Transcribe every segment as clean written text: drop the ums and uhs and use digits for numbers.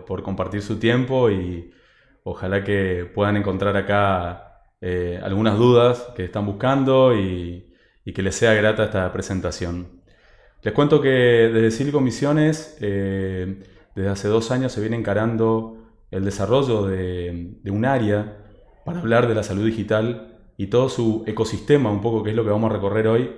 por compartir su tiempo y ojalá que puedan encontrar acá algunas dudas que están buscando y que les sea grata esta presentación. Les cuento que desde Silicon Misiones, desde hace 2 años se viene encarando el desarrollo de un área para hablar de la salud digital y todo su ecosistema, un poco que es lo que vamos a recorrer hoy,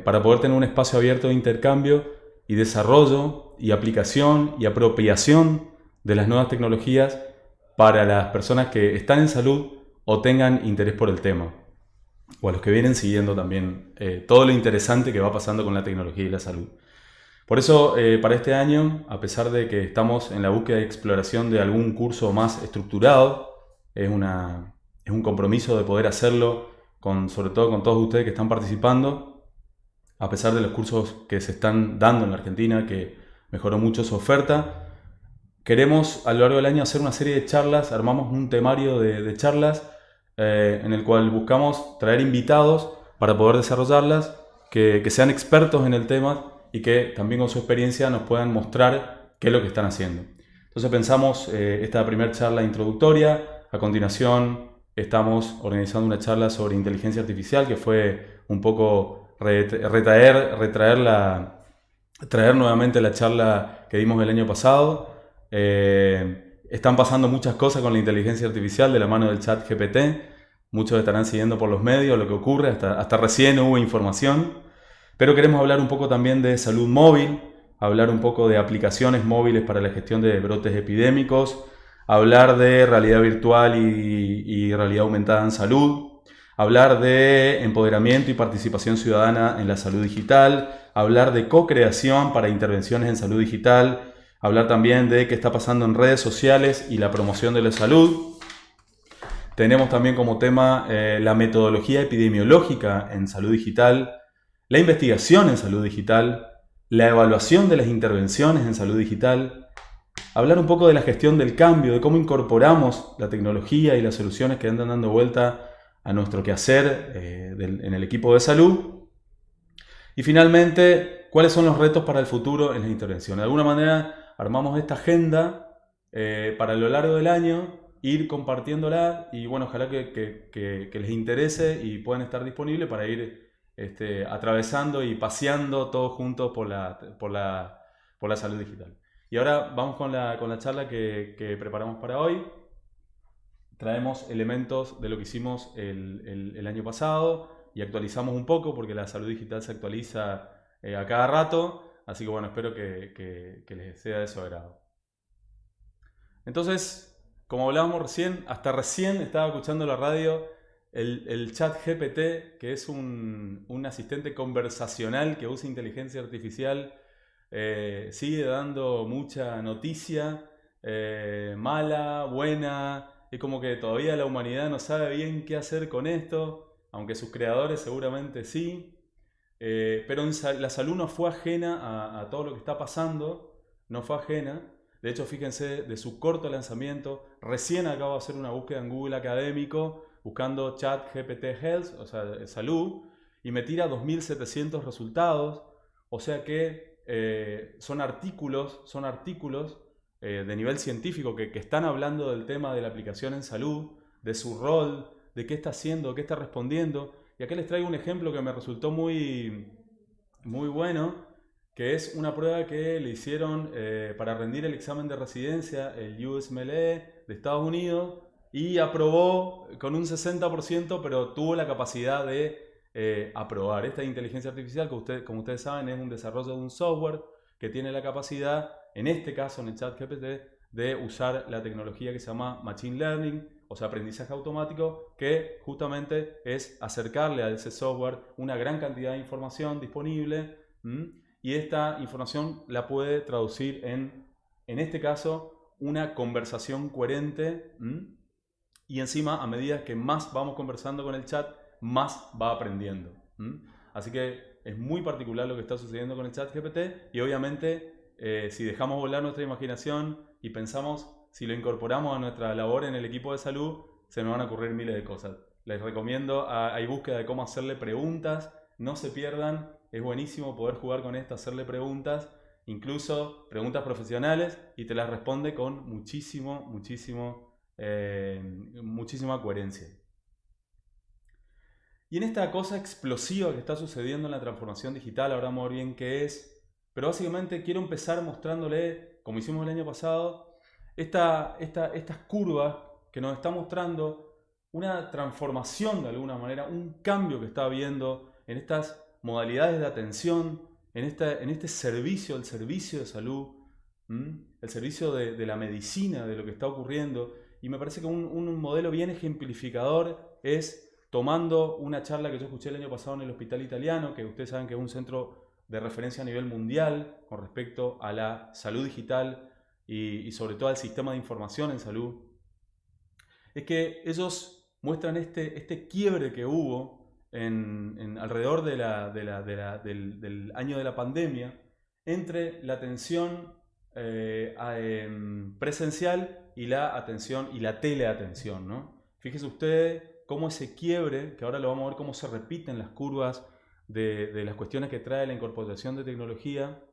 para poder tener un espacio abierto de intercambio y desarrollo y aplicación y apropiación de las nuevas tecnologías para las personas que están en salud o tengan interés por el tema, o a los que vienen siguiendo también todo lo interesante que va pasando con la tecnología y la salud. Por eso, para este año, a pesar de que estamos en la búsqueda y exploración de algún curso más estructurado, es un compromiso de poder hacerlo, sobre todo con todos ustedes que están participando, a pesar de los cursos que se están dando en la Argentina, que mejoró mucho su oferta. Queremos a lo largo del año hacer una serie de charlas, armamos un temario de charlas en el cual buscamos traer invitados para poder desarrollarlas, que sean expertos en el tema y que también con su experiencia nos puedan mostrar qué es lo que están haciendo. Entonces pensamos esta primera charla introductoria, a continuación estamos organizando una charla sobre inteligencia artificial que fue un poco traer nuevamente la charla que dimos el año pasado. Están pasando muchas cosas con la inteligencia artificial de la mano del chat GPT. Muchos estarán siguiendo por los medios lo que ocurre, hasta recién hubo información. Pero queremos hablar un poco también de salud móvil, hablar un poco de aplicaciones móviles para la gestión de brotes epidémicos, hablar de realidad virtual y realidad aumentada en salud, hablar de empoderamiento y participación ciudadana en la salud digital, hablar de co-creación para intervenciones en salud digital, hablar también de qué está pasando en redes sociales y la promoción de la salud. Tenemos también como tema la metodología epidemiológica en salud digital, la investigación en salud digital, la evaluación de las intervenciones en salud digital, hablar un poco de la gestión del cambio, de cómo incorporamos la tecnología y las soluciones que andan dando vuelta a nuestro quehacer en el equipo de salud. Y finalmente, ¿cuáles son los retos para el futuro en las intervenciones? De alguna manera armamos esta agenda para lo largo del año, ir compartiéndola y bueno, ojalá que les interese y puedan estar disponibles para ir atravesando y paseando todos juntos por la salud digital. Y ahora vamos con la charla que preparamos para hoy. Traemos elementos de lo que hicimos el año pasado y actualizamos un poco porque la salud digital se actualiza a cada rato. Así que bueno, espero que les sea de su agrado. Entonces, como hablábamos recién, hasta recién estaba escuchando la radio el chat GPT, que es un asistente conversacional que usa inteligencia artificial, sigue dando mucha noticia, mala, buena. Es como que todavía la humanidad no sabe bien qué hacer con esto, aunque sus creadores seguramente sí. Pero la salud no fue ajena a todo lo que está pasando, no fue ajena. De hecho, fíjense, de su corto lanzamiento, recién acabo de hacer una búsqueda en Google académico, buscando chat GPT Health, o sea, salud, y me tira 2700 resultados, o sea que son artículos de nivel científico que están hablando del tema de la aplicación en salud, de su rol, de qué está haciendo, qué está respondiendo. Y acá les traigo un ejemplo que me resultó muy bueno, que es una prueba que le hicieron para rendir el examen de residencia, el USMLE de Estados Unidos, y aprobó con un 60%, pero tuvo la capacidad de aprobar. Esta inteligencia artificial, que como ustedes saben, es un desarrollo de un software que tiene la capacidad, en este caso en el chat GPT, de usar la tecnología que se llama Machine Learning, o sea, aprendizaje automático, que justamente es acercarle a ese software una gran cantidad de información disponible, y esta información la puede traducir en este caso, una conversación coherente, y encima, a medida que más vamos conversando con el chat, más va aprendiendo. Así que es muy particular lo que está sucediendo con el chat GPT y obviamente si dejamos volar nuestra imaginación y pensamos, si lo incorporamos a nuestra labor en el equipo de salud, se nos van a ocurrir miles de cosas. Les recomiendo, hay búsqueda de cómo hacerle preguntas, no se pierdan, es buenísimo poder jugar con esto, hacerle preguntas incluso preguntas profesionales, y te las responde con muchísima coherencia. Y en esta cosa explosiva que está sucediendo en la transformación digital, ahora vamos a ver bien qué es, pero básicamente quiero empezar mostrándole, como hicimos el año pasado, estas curvas que nos están mostrando una transformación de alguna manera, un cambio que está habiendo en estas modalidades de atención, en este servicio, el servicio de salud, el servicio de la medicina, de lo que está ocurriendo. Y me parece que un modelo bien ejemplificador es tomando una charla que yo escuché el año pasado en el Hospital Italiano, que ustedes saben que es un centro de referencia a nivel mundial con respecto a la salud digital y sobre todo al sistema de información en salud. Es que ellos muestran este quiebre que hubo alrededor del año de la pandemia entre la atención presencial y la atención y la teleatención, ¿no? Fíjense ustedes cómo ese quiebre, que ahora lo vamos a ver cómo se repiten las curvas de las cuestiones que trae la incorporación de tecnología,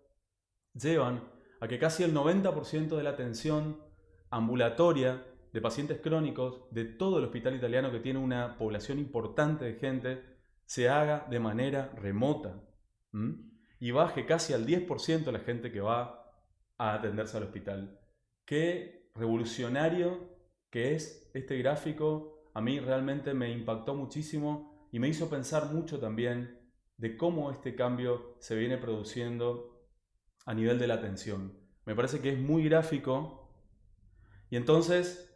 llevan a que casi el 90% de la atención ambulatoria de pacientes crónicos de todo el hospital italiano, que tiene una población importante de gente, se haga de manera remota. Y baje casi al 10% la gente que va a atenderse al hospital. Qué revolucionario que es este gráfico. A mí realmente me impactó muchísimo y me hizo pensar mucho también de cómo este cambio se viene produciendo a nivel de la atención. Me parece que es muy gráfico y entonces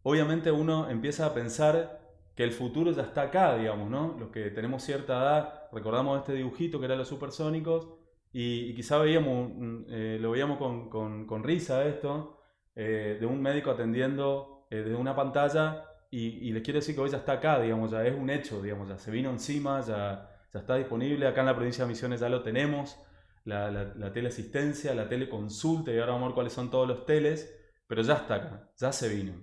obviamente uno empieza a pensar que el futuro ya está acá, digamos, ¿no? Los que tenemos cierta edad recordamos este dibujito que eran los supersónicos y quizá lo veíamos con risa esto, de un médico atendiendo desde una pantalla y les quiero decir que hoy ya está acá, digamos, ya es un hecho, digamos, ya se vino encima, ya está disponible, acá en la provincia de Misiones ya lo tenemos, la teleasistencia, la teleconsulta, y ahora vamos a ver cuáles son todos los teles, pero ya está acá, ya se vino.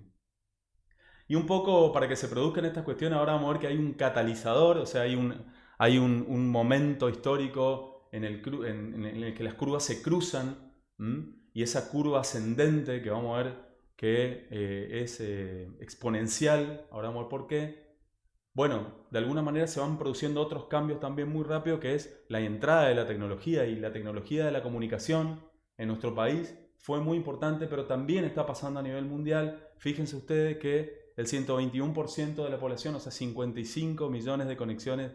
Y un poco para que se produzcan estas cuestiones, ahora vamos a ver que hay un catalizador, o sea, hay un momento histórico en el que las curvas se cruzan, y esa curva ascendente que vamos a ver que es exponencial, ahora vamos a ver por qué. Bueno, de alguna manera se van produciendo otros cambios también muy rápido, que es la entrada de la tecnología y la tecnología de la comunicación en nuestro país fue muy importante, pero también está pasando a nivel mundial. Fíjense ustedes que el 121% de la población, o sea, 55 millones de conexiones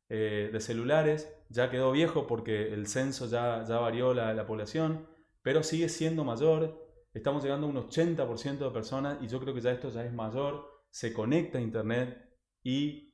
de celulares, ya quedó viejo porque el censo ya varió la población, pero sigue siendo mayor. Estamos llegando a un 80% de personas y yo creo que ya esto ya es mayor, se conecta a internet y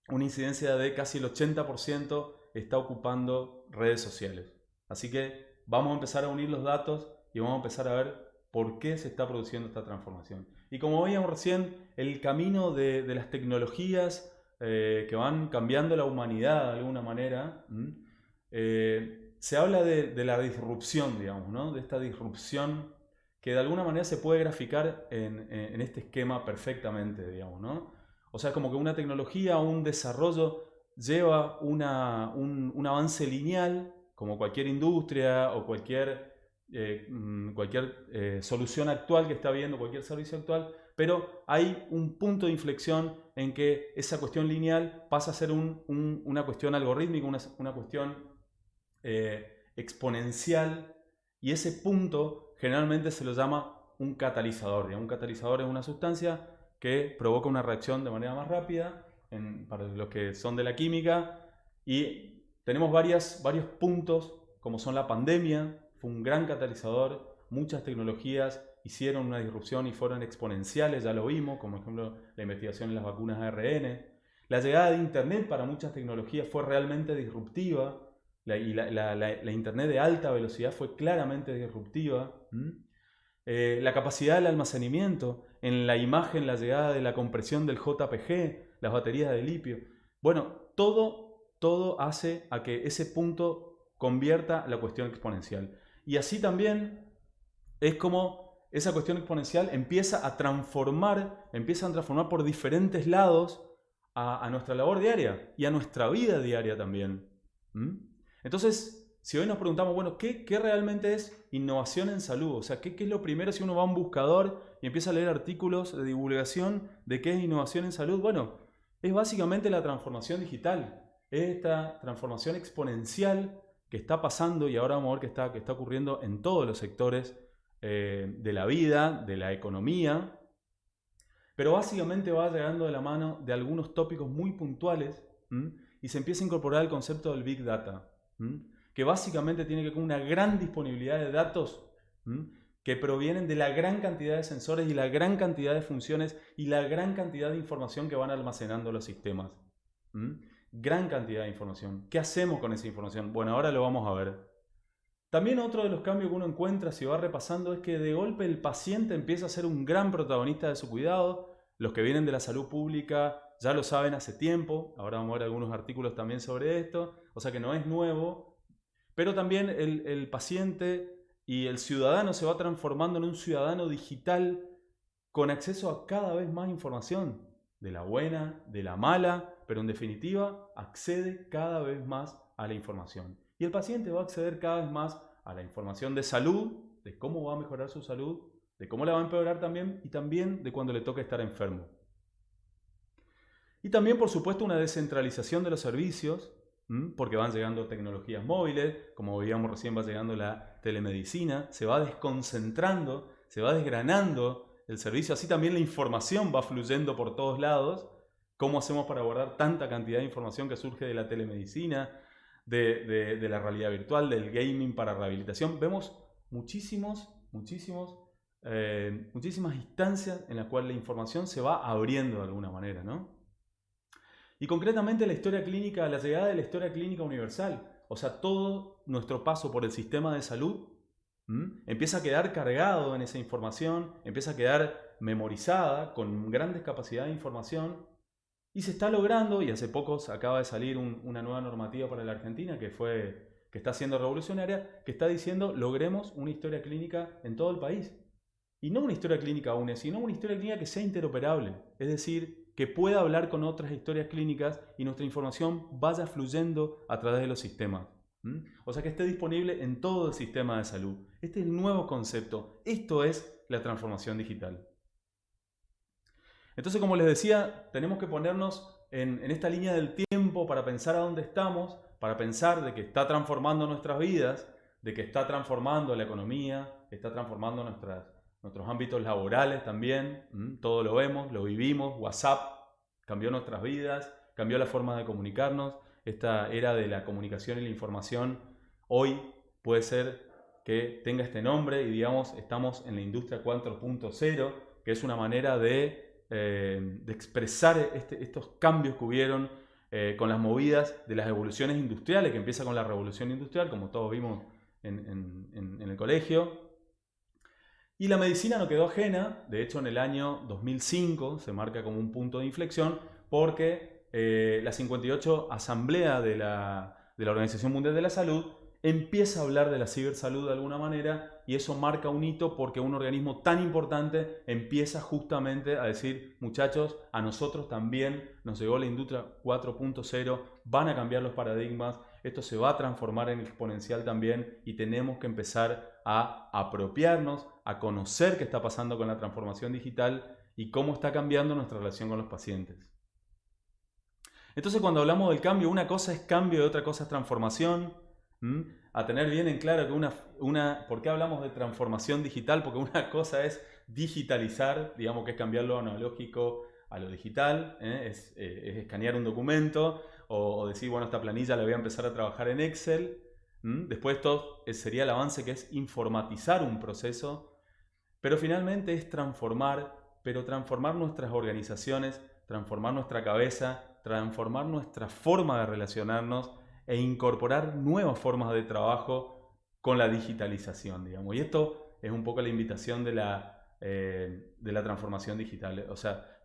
una incidencia de casi el 80% está ocupando redes sociales. Así que vamos a empezar a unir los datos y vamos a empezar a ver por qué se está produciendo esta transformación. Y como veíamos recién, el camino de las tecnologías que van cambiando la humanidad de alguna manera, se habla de la disrupción, digamos, ¿no? De esta disrupción que de alguna manera se puede graficar en este esquema perfectamente, digamos, ¿no? O sea, como que una tecnología, un desarrollo lleva un avance lineal, como cualquier industria o cualquier solución actual que está habiendo, cualquier servicio actual, pero hay un punto de inflexión en que esa cuestión lineal pasa a ser una cuestión algorítmica, una cuestión exponencial, y ese punto generalmente se lo llama un catalizador. Un catalizador es una sustancia que provoca una reacción de manera más rápida, para los que son de la química, y tenemos varios puntos, como son la pandemia, fue un gran catalizador, muchas tecnologías hicieron una disrupción y fueron exponenciales, ya lo vimos, como por ejemplo la investigación en las vacunas ARN. La llegada de Internet para muchas tecnologías fue realmente disruptiva, la Internet de alta velocidad fue claramente disruptiva. La capacidad del almacenamiento, en la imagen la llegada de la compresión del JPG, las baterías de litio. Bueno, todo hace a que ese punto convierta la cuestión exponencial. Y así también es como esa cuestión exponencial empiezan a transformar por diferentes lados a nuestra labor diaria y a nuestra vida diaria también. Entonces, si hoy nos preguntamos, bueno, ¿qué realmente es innovación en salud? O sea, ¿qué es lo primero si uno va a un buscador y empieza a leer artículos de divulgación de qué es innovación en salud? Bueno, es básicamente la transformación digital. Es esta transformación exponencial que está pasando y ahora vamos a ver que está ocurriendo en todos los sectores de la vida, de la economía, pero básicamente va llegando de la mano de algunos tópicos muy puntuales y se empieza a incorporar el concepto del Big Data, que básicamente tiene que ver con una gran disponibilidad de datos que provienen de la gran cantidad de sensores y la gran cantidad de funciones y la gran cantidad de información que van almacenando los sistemas. Gran cantidad de información. ¿Qué hacemos con esa información? Bueno, ahora lo vamos a ver. También otro de los cambios que uno encuentra si va repasando es que de golpe el paciente empieza a ser un gran protagonista de su cuidado. Los que vienen de la salud pública ya lo saben hace tiempo. Ahora vamos a ver algunos artículos también sobre esto. O sea que no es nuevo. Pero también el paciente y el ciudadano se va transformando en un ciudadano digital con acceso a cada vez más información. De la buena, de la mala, pero en definitiva accede cada vez más a la información. Y el paciente va a acceder cada vez más a la información de salud, de cómo va a mejorar su salud, de cómo la va a empeorar también y también de cuando le toca estar enfermo. Y también, por supuesto, una descentralización de los servicios, porque van llegando tecnologías móviles, como veíamos recién va llegando la telemedicina, se va desconcentrando, se va desgranando el servicio, así también la información va fluyendo por todos lados. ¿Cómo hacemos para guardar tanta cantidad de información que surge de la telemedicina? De la realidad virtual, del gaming para rehabilitación. Vemos muchísimas instancias en las cuales la información se va abriendo de alguna manera, ¿no? Y concretamente la historia clínica, la llegada de la historia clínica universal, o sea, todo nuestro paso por el sistema de salud empieza a quedar cargado en esa información, empieza a quedar memorizada con grandes capacidades de información. Y se está logrando, y hace poco acaba de salir una nueva normativa para la Argentina que está siendo revolucionaria, que está diciendo logremos una historia clínica en todo el país. Y no una historia clínica única, sino una historia clínica que sea interoperable. Es decir, que pueda hablar con otras historias clínicas y nuestra información vaya fluyendo a través de los sistemas. O sea, que esté disponible en todo el sistema de salud. Este es el nuevo concepto. Esto es la transformación digital. Entonces, como les decía, tenemos que ponernos en esta línea del tiempo para pensar a dónde estamos, para pensar de que está transformando nuestras vidas, de que está transformando la economía, está transformando nuestros ámbitos laborales también. Todo lo vemos, lo vivimos. WhatsApp cambió nuestras vidas, cambió la forma de comunicarnos. Esta era de la comunicación y la información hoy puede ser que tenga este nombre y digamos estamos en la industria 4.0, que es una manera de expresar estos cambios que hubieron con las movidas de las evoluciones industriales, que empieza con la revolución industrial, como todos vimos en el colegio. Y la medicina no quedó ajena. De hecho, en el año 2005 se marca como un punto de inflexión porque la 58 Asamblea de la Organización Mundial de la Salud empieza a hablar de la cibersalud de alguna manera y eso marca un hito porque un organismo tan importante empieza justamente a decir, muchachos, a nosotros también nos llegó la industria 4.0, van a cambiar los paradigmas, esto se va a transformar en exponencial también y tenemos que empezar a apropiarnos, a conocer qué está pasando con la transformación digital y cómo está cambiando nuestra relación con los pacientes. Entonces, cuando hablamos del cambio, una cosa es cambio y otra cosa es transformación. A tener bien en claro que ¿por qué hablamos de transformación digital? Porque una cosa es digitalizar, digamos que es cambiar lo analógico a lo digital, es escanear un documento o decir, bueno, esta planilla la voy a empezar a trabajar en Excel. Después esto sería el avance que es informatizar un proceso, pero finalmente es transformar nuestras organizaciones, transformar nuestra cabeza, transformar nuestra forma de relacionarnos e incorporar nuevas formas de trabajo con la digitalización, digamos. Y esto es un poco la invitación de la transformación digital. O sea,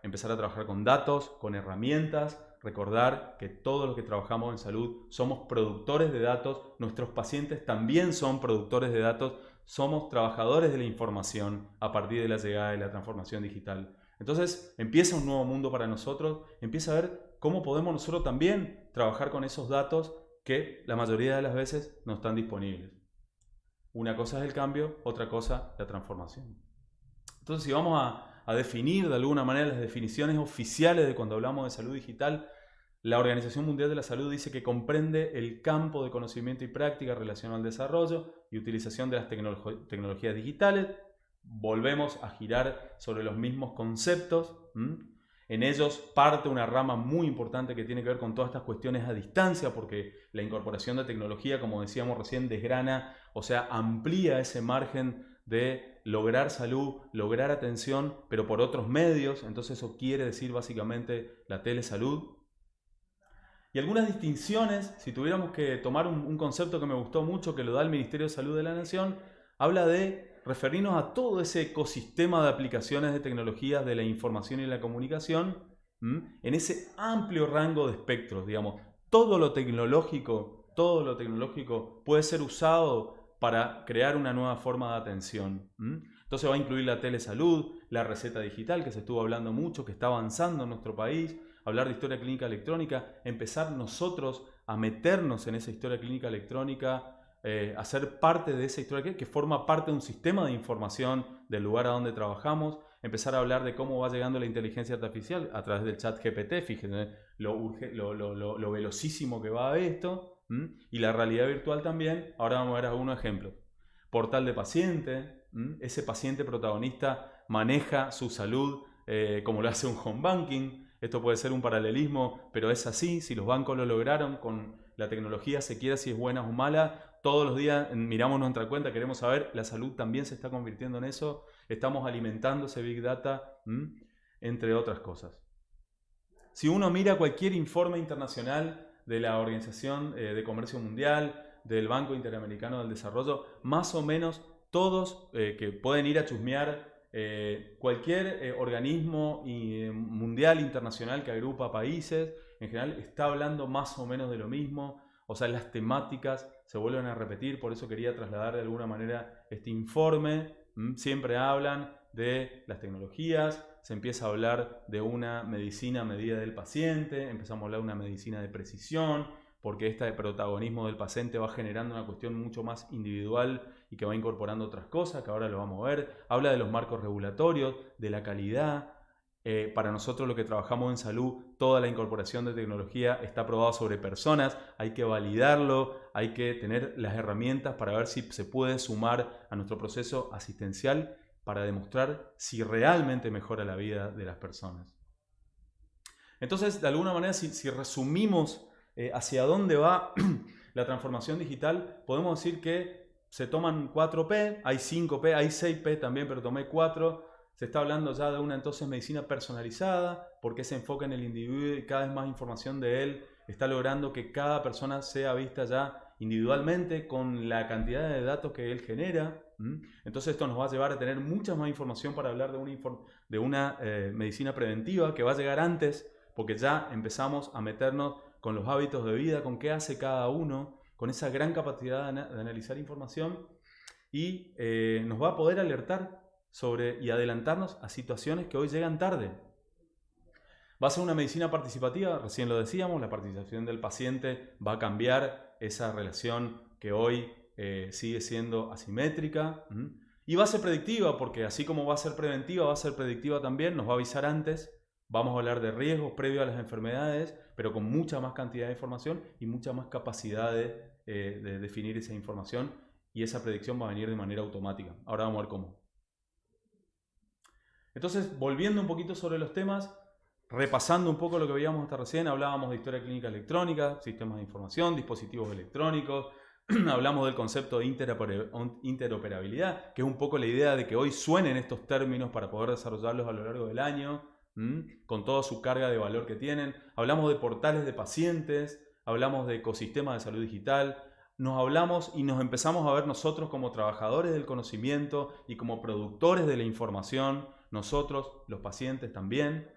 empezar a trabajar con datos, con herramientas, recordar que todos los que trabajamos en salud somos productores de datos, nuestros pacientes también son productores de datos, somos trabajadores de la información a partir de la llegada de la transformación digital. Entonces empieza un nuevo mundo para nosotros, empieza a ver cómo podemos nosotros también trabajar con esos datos que la mayoría de las veces no están disponibles. Una cosa es el cambio, otra cosa la transformación. Entonces, si vamos a definir de alguna manera las definiciones oficiales de cuando hablamos de salud digital, la Organización Mundial de la Salud dice que comprende el campo de conocimiento y práctica relacionado al desarrollo y utilización de las tecnologías digitales. Volvemos a girar sobre los mismos conceptos. En ellos parte una rama muy importante que tiene que ver con todas estas cuestiones a distancia, porque la incorporación de tecnología, como decíamos recién, desgrana, o sea, amplía ese margen de lograr salud, lograr atención, pero por otros medios. Entonces eso quiere decir básicamente la telesalud. Y algunas distinciones, si tuviéramos que tomar un concepto que me gustó mucho, que lo da el Ministerio de Salud de la Nación, habla de referirnos a todo ese ecosistema de aplicaciones de tecnologías de la información y la comunicación, en ese amplio rango de espectros, digamos. Todo lo tecnológico puede ser usado para crear una nueva forma de atención. Entonces va a incluir la telesalud, la receta digital, que se estuvo hablando mucho, que está avanzando en nuestro país, hablar de historia clínica electrónica, empezar nosotros a meternos en esa historia clínica electrónica, a ser parte de esa historia que forma parte de un sistema de información del lugar a donde trabajamos, empezar a hablar de cómo va llegando la inteligencia artificial a través del chat GPT, fíjense lo velocísimo que va esto, y la realidad virtual también. Ahora vamos a ver algunos ejemplos. Portal de paciente, ese paciente protagonista maneja su salud como lo hace un home banking. Esto puede ser un paralelismo, pero es así. Si los bancos lo lograron con la tecnología, se quiera si es buena o mala, todos los días miramos nuestra cuenta, queremos saber, la salud también se está convirtiendo en eso, estamos alimentando ese Big Data, entre otras cosas. Si uno mira cualquier informe internacional de la Organización de Comercio Mundial, del Banco Interamericano del Desarrollo, más o menos todos que pueden ir a chusmear, cualquier organismo mundial, internacional que agrupa países, en general está hablando más o menos de lo mismo. O sea, las temáticas se vuelven a repetir, por eso quería trasladar de alguna manera este informe. Siempre hablan de las tecnologías, se empieza a hablar de una medicina a medida del paciente, empezamos a hablar de una medicina de precisión, porque este protagonismo del paciente va generando una cuestión mucho más individual y que va incorporando otras cosas, que ahora lo vamos a ver. Habla de los marcos regulatorios, de la calidad. Para nosotros, lo que trabajamos en salud, toda la incorporación de tecnología está aprobada sobre personas, hay que validarlo, hay que tener las herramientas para ver si se puede sumar a nuestro proceso asistencial para demostrar si realmente mejora la vida de las personas. Entonces, de alguna manera, si resumimos hacia dónde va la transformación digital, podemos decir que se toman 4P, hay 5P, hay 6P también, pero tomé 4. Se está hablando ya de una entonces medicina personalizada, porque se enfoca en el individuo y cada vez más información de él está logrando que cada persona sea vista ya individualmente con la cantidad de datos que él genera. Entonces esto nos va a llevar a tener mucha más información para hablar de una medicina preventiva que va a llegar antes, porque ya empezamos a meternos con los hábitos de vida, con qué hace cada uno, con esa gran capacidad de analizar información, y nos va a poder alertar y adelantarnos a situaciones que hoy llegan tarde. Va a ser una medicina participativa, recién lo decíamos, la participación del paciente va a cambiar esa relación que hoy sigue siendo asimétrica, y va a ser predictiva, porque así como va a ser preventiva, va a ser predictiva también, nos va a avisar antes. Vamos a hablar de riesgos previos a las enfermedades, pero con mucha más cantidad de información y mucha más capacidad de definir esa información, y esa predicción va a venir de manera automática. Ahora vamos a ver cómo. Entonces, volviendo un poquito sobre los temas, repasando un poco lo que veíamos hasta recién, hablábamos de historia clínica electrónica, sistemas de información, dispositivos electrónicos, hablamos del concepto de interoperabilidad, que es un poco la idea de que hoy suenen estos términos para poder desarrollarlos a lo largo del año, con toda su carga de valor que tienen. Hablamos de portales de pacientes, hablamos de ecosistemas de salud digital, nos empezamos a ver nosotros como trabajadores del conocimiento y como productores de la información, nosotros, los pacientes también.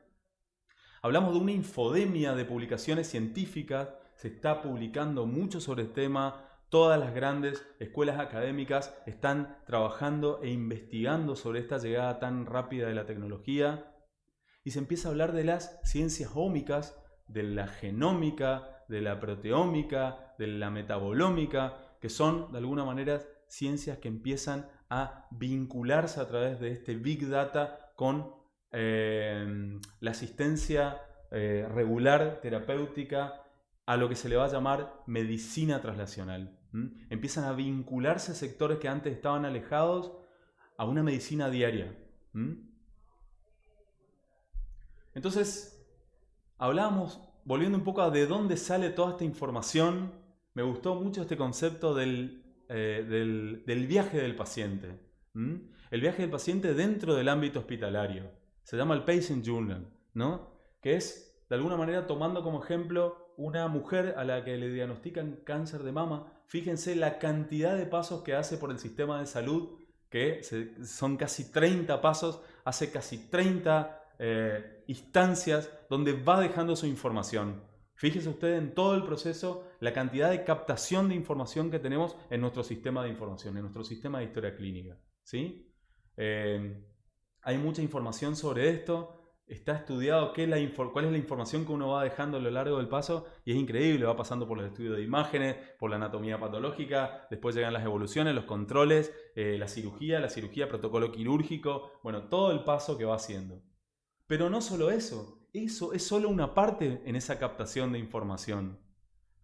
Hablamos de una infodemia de publicaciones científicas, se está publicando mucho sobre el tema, todas las grandes escuelas académicas están trabajando e investigando sobre esta llegada tan rápida de la tecnología, y se empieza a hablar de las ciencias ómicas, de la genómica, de la proteómica, de la metabolómica, que son de alguna manera ciencias que empiezan a vincularse a través de este Big Data con la asistencia regular, terapéutica, a lo que se le va a llamar medicina translacional. Empiezan a vincularse sectores que antes estaban alejados a una medicina diaria. Entonces, hablábamos, volviendo un poco a de dónde sale toda esta información, me gustó mucho este concepto del viaje del paciente. El viaje del paciente dentro del ámbito hospitalario. Se llama el Patient Journal, ¿no? Que es, de alguna manera, tomando como ejemplo una mujer a la que le diagnostican cáncer de mama. Fíjense la cantidad de pasos que hace por el sistema de salud, que son casi 30 pasos, hace casi 30 instancias donde va dejando su información. Fíjese usted en todo el proceso la cantidad de captación de información que tenemos en nuestro sistema de información, en nuestro sistema de historia clínica, ¿sí? Hay mucha información sobre esto. Está estudiado cuál es la información que uno va dejando a lo largo del paso, y es increíble, va pasando por los estudios de imágenes, por la anatomía patológica, después llegan las evoluciones, los controles, la cirugía, protocolo quirúrgico, bueno, todo el paso que va haciendo. Pero no solo eso es solo una parte en esa captación de información.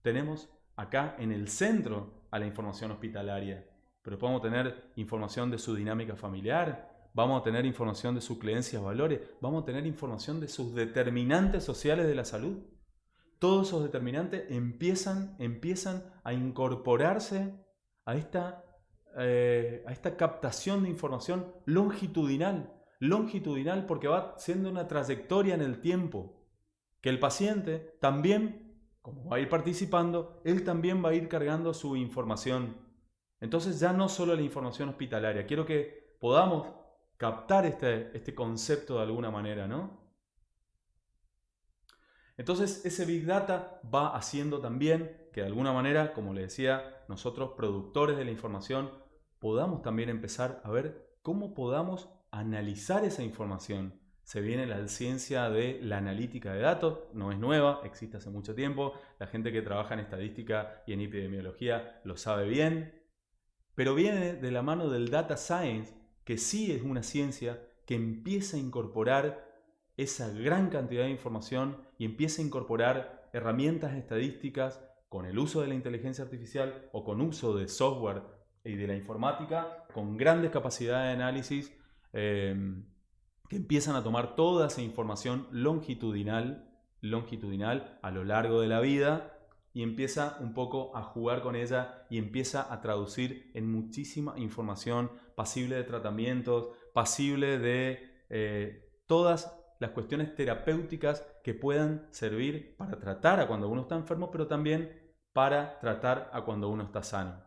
Tenemos acá en el centro a la información hospitalaria, pero podemos tener información de su dinámica familiar, vamos a tener información de sus creencias, valores, vamos a tener información de sus determinantes sociales de la salud. Todos esos determinantes empiezan a incorporarse a esta captación de información longitudinal porque va siendo una trayectoria en el tiempo, que el paciente también, como va a ir participando, él también va a ir cargando su información. Entonces ya no solo la información hospitalaria, quiero que podamos captar este concepto de alguna manera, ¿no? Entonces ese Big Data va haciendo también que de alguna manera, como le decía, nosotros productores de la información podamos también empezar a ver cómo podamos analizar esa información. Se viene la ciencia de la analítica de datos, no es nueva, existe hace mucho tiempo, la gente que trabaja en estadística y en epidemiología lo sabe bien, pero viene de la mano del data science, que sí es una ciencia que empieza a incorporar esa gran cantidad de información y empieza a incorporar herramientas estadísticas con el uso de la inteligencia artificial o con uso de software y de la informática con grandes capacidades de análisis que empiezan a tomar toda esa información longitudinal a lo largo de la vida y empieza un poco a jugar con ella y empieza a traducir en muchísima información pasible de tratamientos, pasible de todas las cuestiones terapéuticas que puedan servir para tratar a cuando uno está enfermo, pero también para tratar a cuando uno está sano.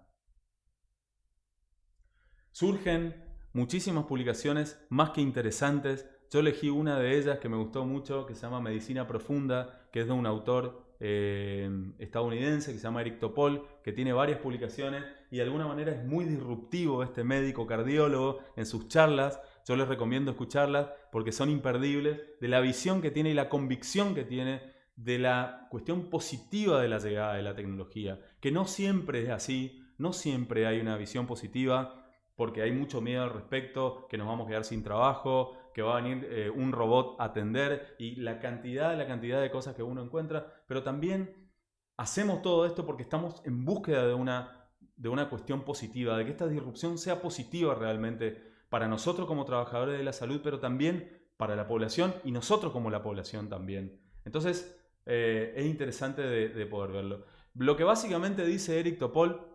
Surgen muchísimas publicaciones más que interesantes. Yo elegí una de ellas que me gustó mucho, que se llama Medicina Profunda, que es de un autor estadounidense que se llama Eric Topol, que tiene varias publicaciones y de alguna manera es muy disruptivo este médico cardiólogo en sus charlas. Yo les recomiendo escucharlas porque son imperdibles de la visión que tiene y la convicción que tiene de la cuestión positiva de la llegada de la tecnología, que no siempre es así, no siempre hay una visión positiva, porque hay mucho miedo al respecto, que nos vamos a quedar sin trabajo, que va a venir un robot a atender y la cantidad de cosas que uno encuentra, pero también hacemos todo esto porque estamos en búsqueda de una cuestión positiva, de que esta disrupción sea positiva realmente para nosotros como trabajadores de la salud, pero también para la población y nosotros como la población también. Entonces es interesante de poder verlo. Lo que básicamente dice Eric Topol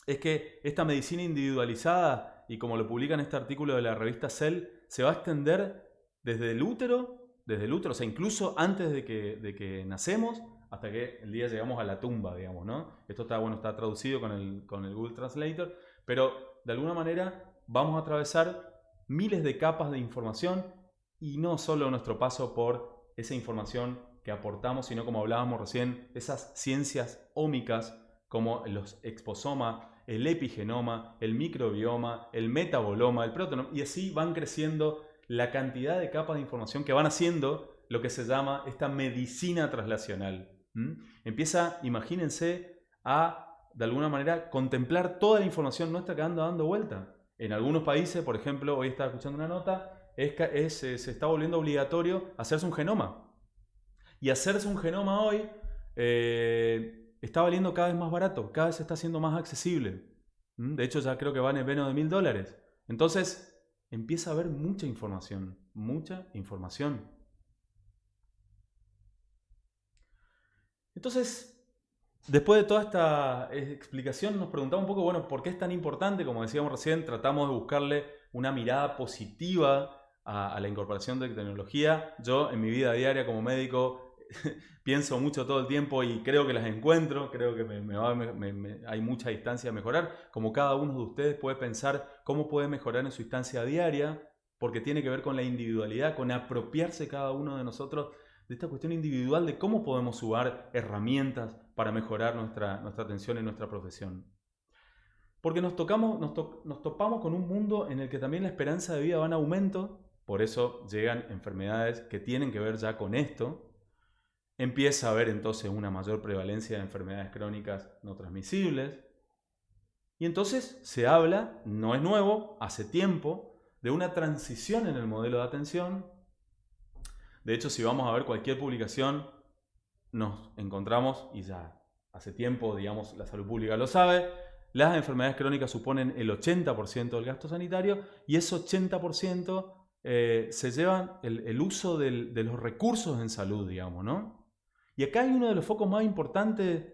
es que esta medicina individualizada, y como lo publica en este artículo de la revista Cell, se va a extender desde el útero, o sea, incluso antes de que nacemos, hasta que el día llegamos a la tumba, digamos, ¿no? Esto está traducido con el Google Translator, pero de alguna manera vamos a atravesar miles de capas de información y no solo nuestro paso por esa información que aportamos, sino como hablábamos recién, esas ciencias ómicas como los exposomas, el epigenoma, el microbioma, el metaboloma, el proteoma, y así van creciendo la cantidad de capas de información que van haciendo lo que se llama esta medicina translacional. Empieza, imagínense, a, de alguna manera, contemplar toda la información nuestra que anda dando vuelta. En algunos países, por ejemplo, hoy estaba escuchando una nota, se está volviendo obligatorio hacerse un genoma. Y hacerse un genoma hoy está valiendo cada vez más barato, cada vez está siendo más accesible. De hecho, ya creo que vale menos de $1000. Entonces, empieza a haber mucha información, mucha información. Entonces, después de toda esta explicación, nos preguntamos un poco, bueno, ¿por qué es tan importante? Como decíamos recién, tratamos de buscarle una mirada positiva a la incorporación de tecnología. Yo, en mi vida diaria como médico, pienso mucho todo el tiempo y creo que las encuentro, creo que hay mucha distancia a mejorar. Como cada uno de ustedes puede pensar cómo puede mejorar en su instancia diaria, porque tiene que ver con la individualidad, con apropiarse cada uno de nosotros de esta cuestión individual de cómo podemos usar herramientas para mejorar nuestra atención en nuestra profesión. Porque nos topamos con un mundo en el que también la esperanza de vida va en aumento, por eso llegan enfermedades que tienen que ver ya con esto. Empieza a haber entonces una mayor prevalencia de enfermedades crónicas no transmisibles. Y entonces se habla, no es nuevo, hace tiempo, de una transición en el modelo de atención. De hecho, si vamos a ver cualquier publicación, nos encontramos, y ya hace tiempo, digamos, la salud pública lo sabe, las enfermedades crónicas suponen el 80% del gasto sanitario y ese 80% se llevan el uso de los recursos en salud, digamos, ¿no? Y acá hay uno de los focos más importantes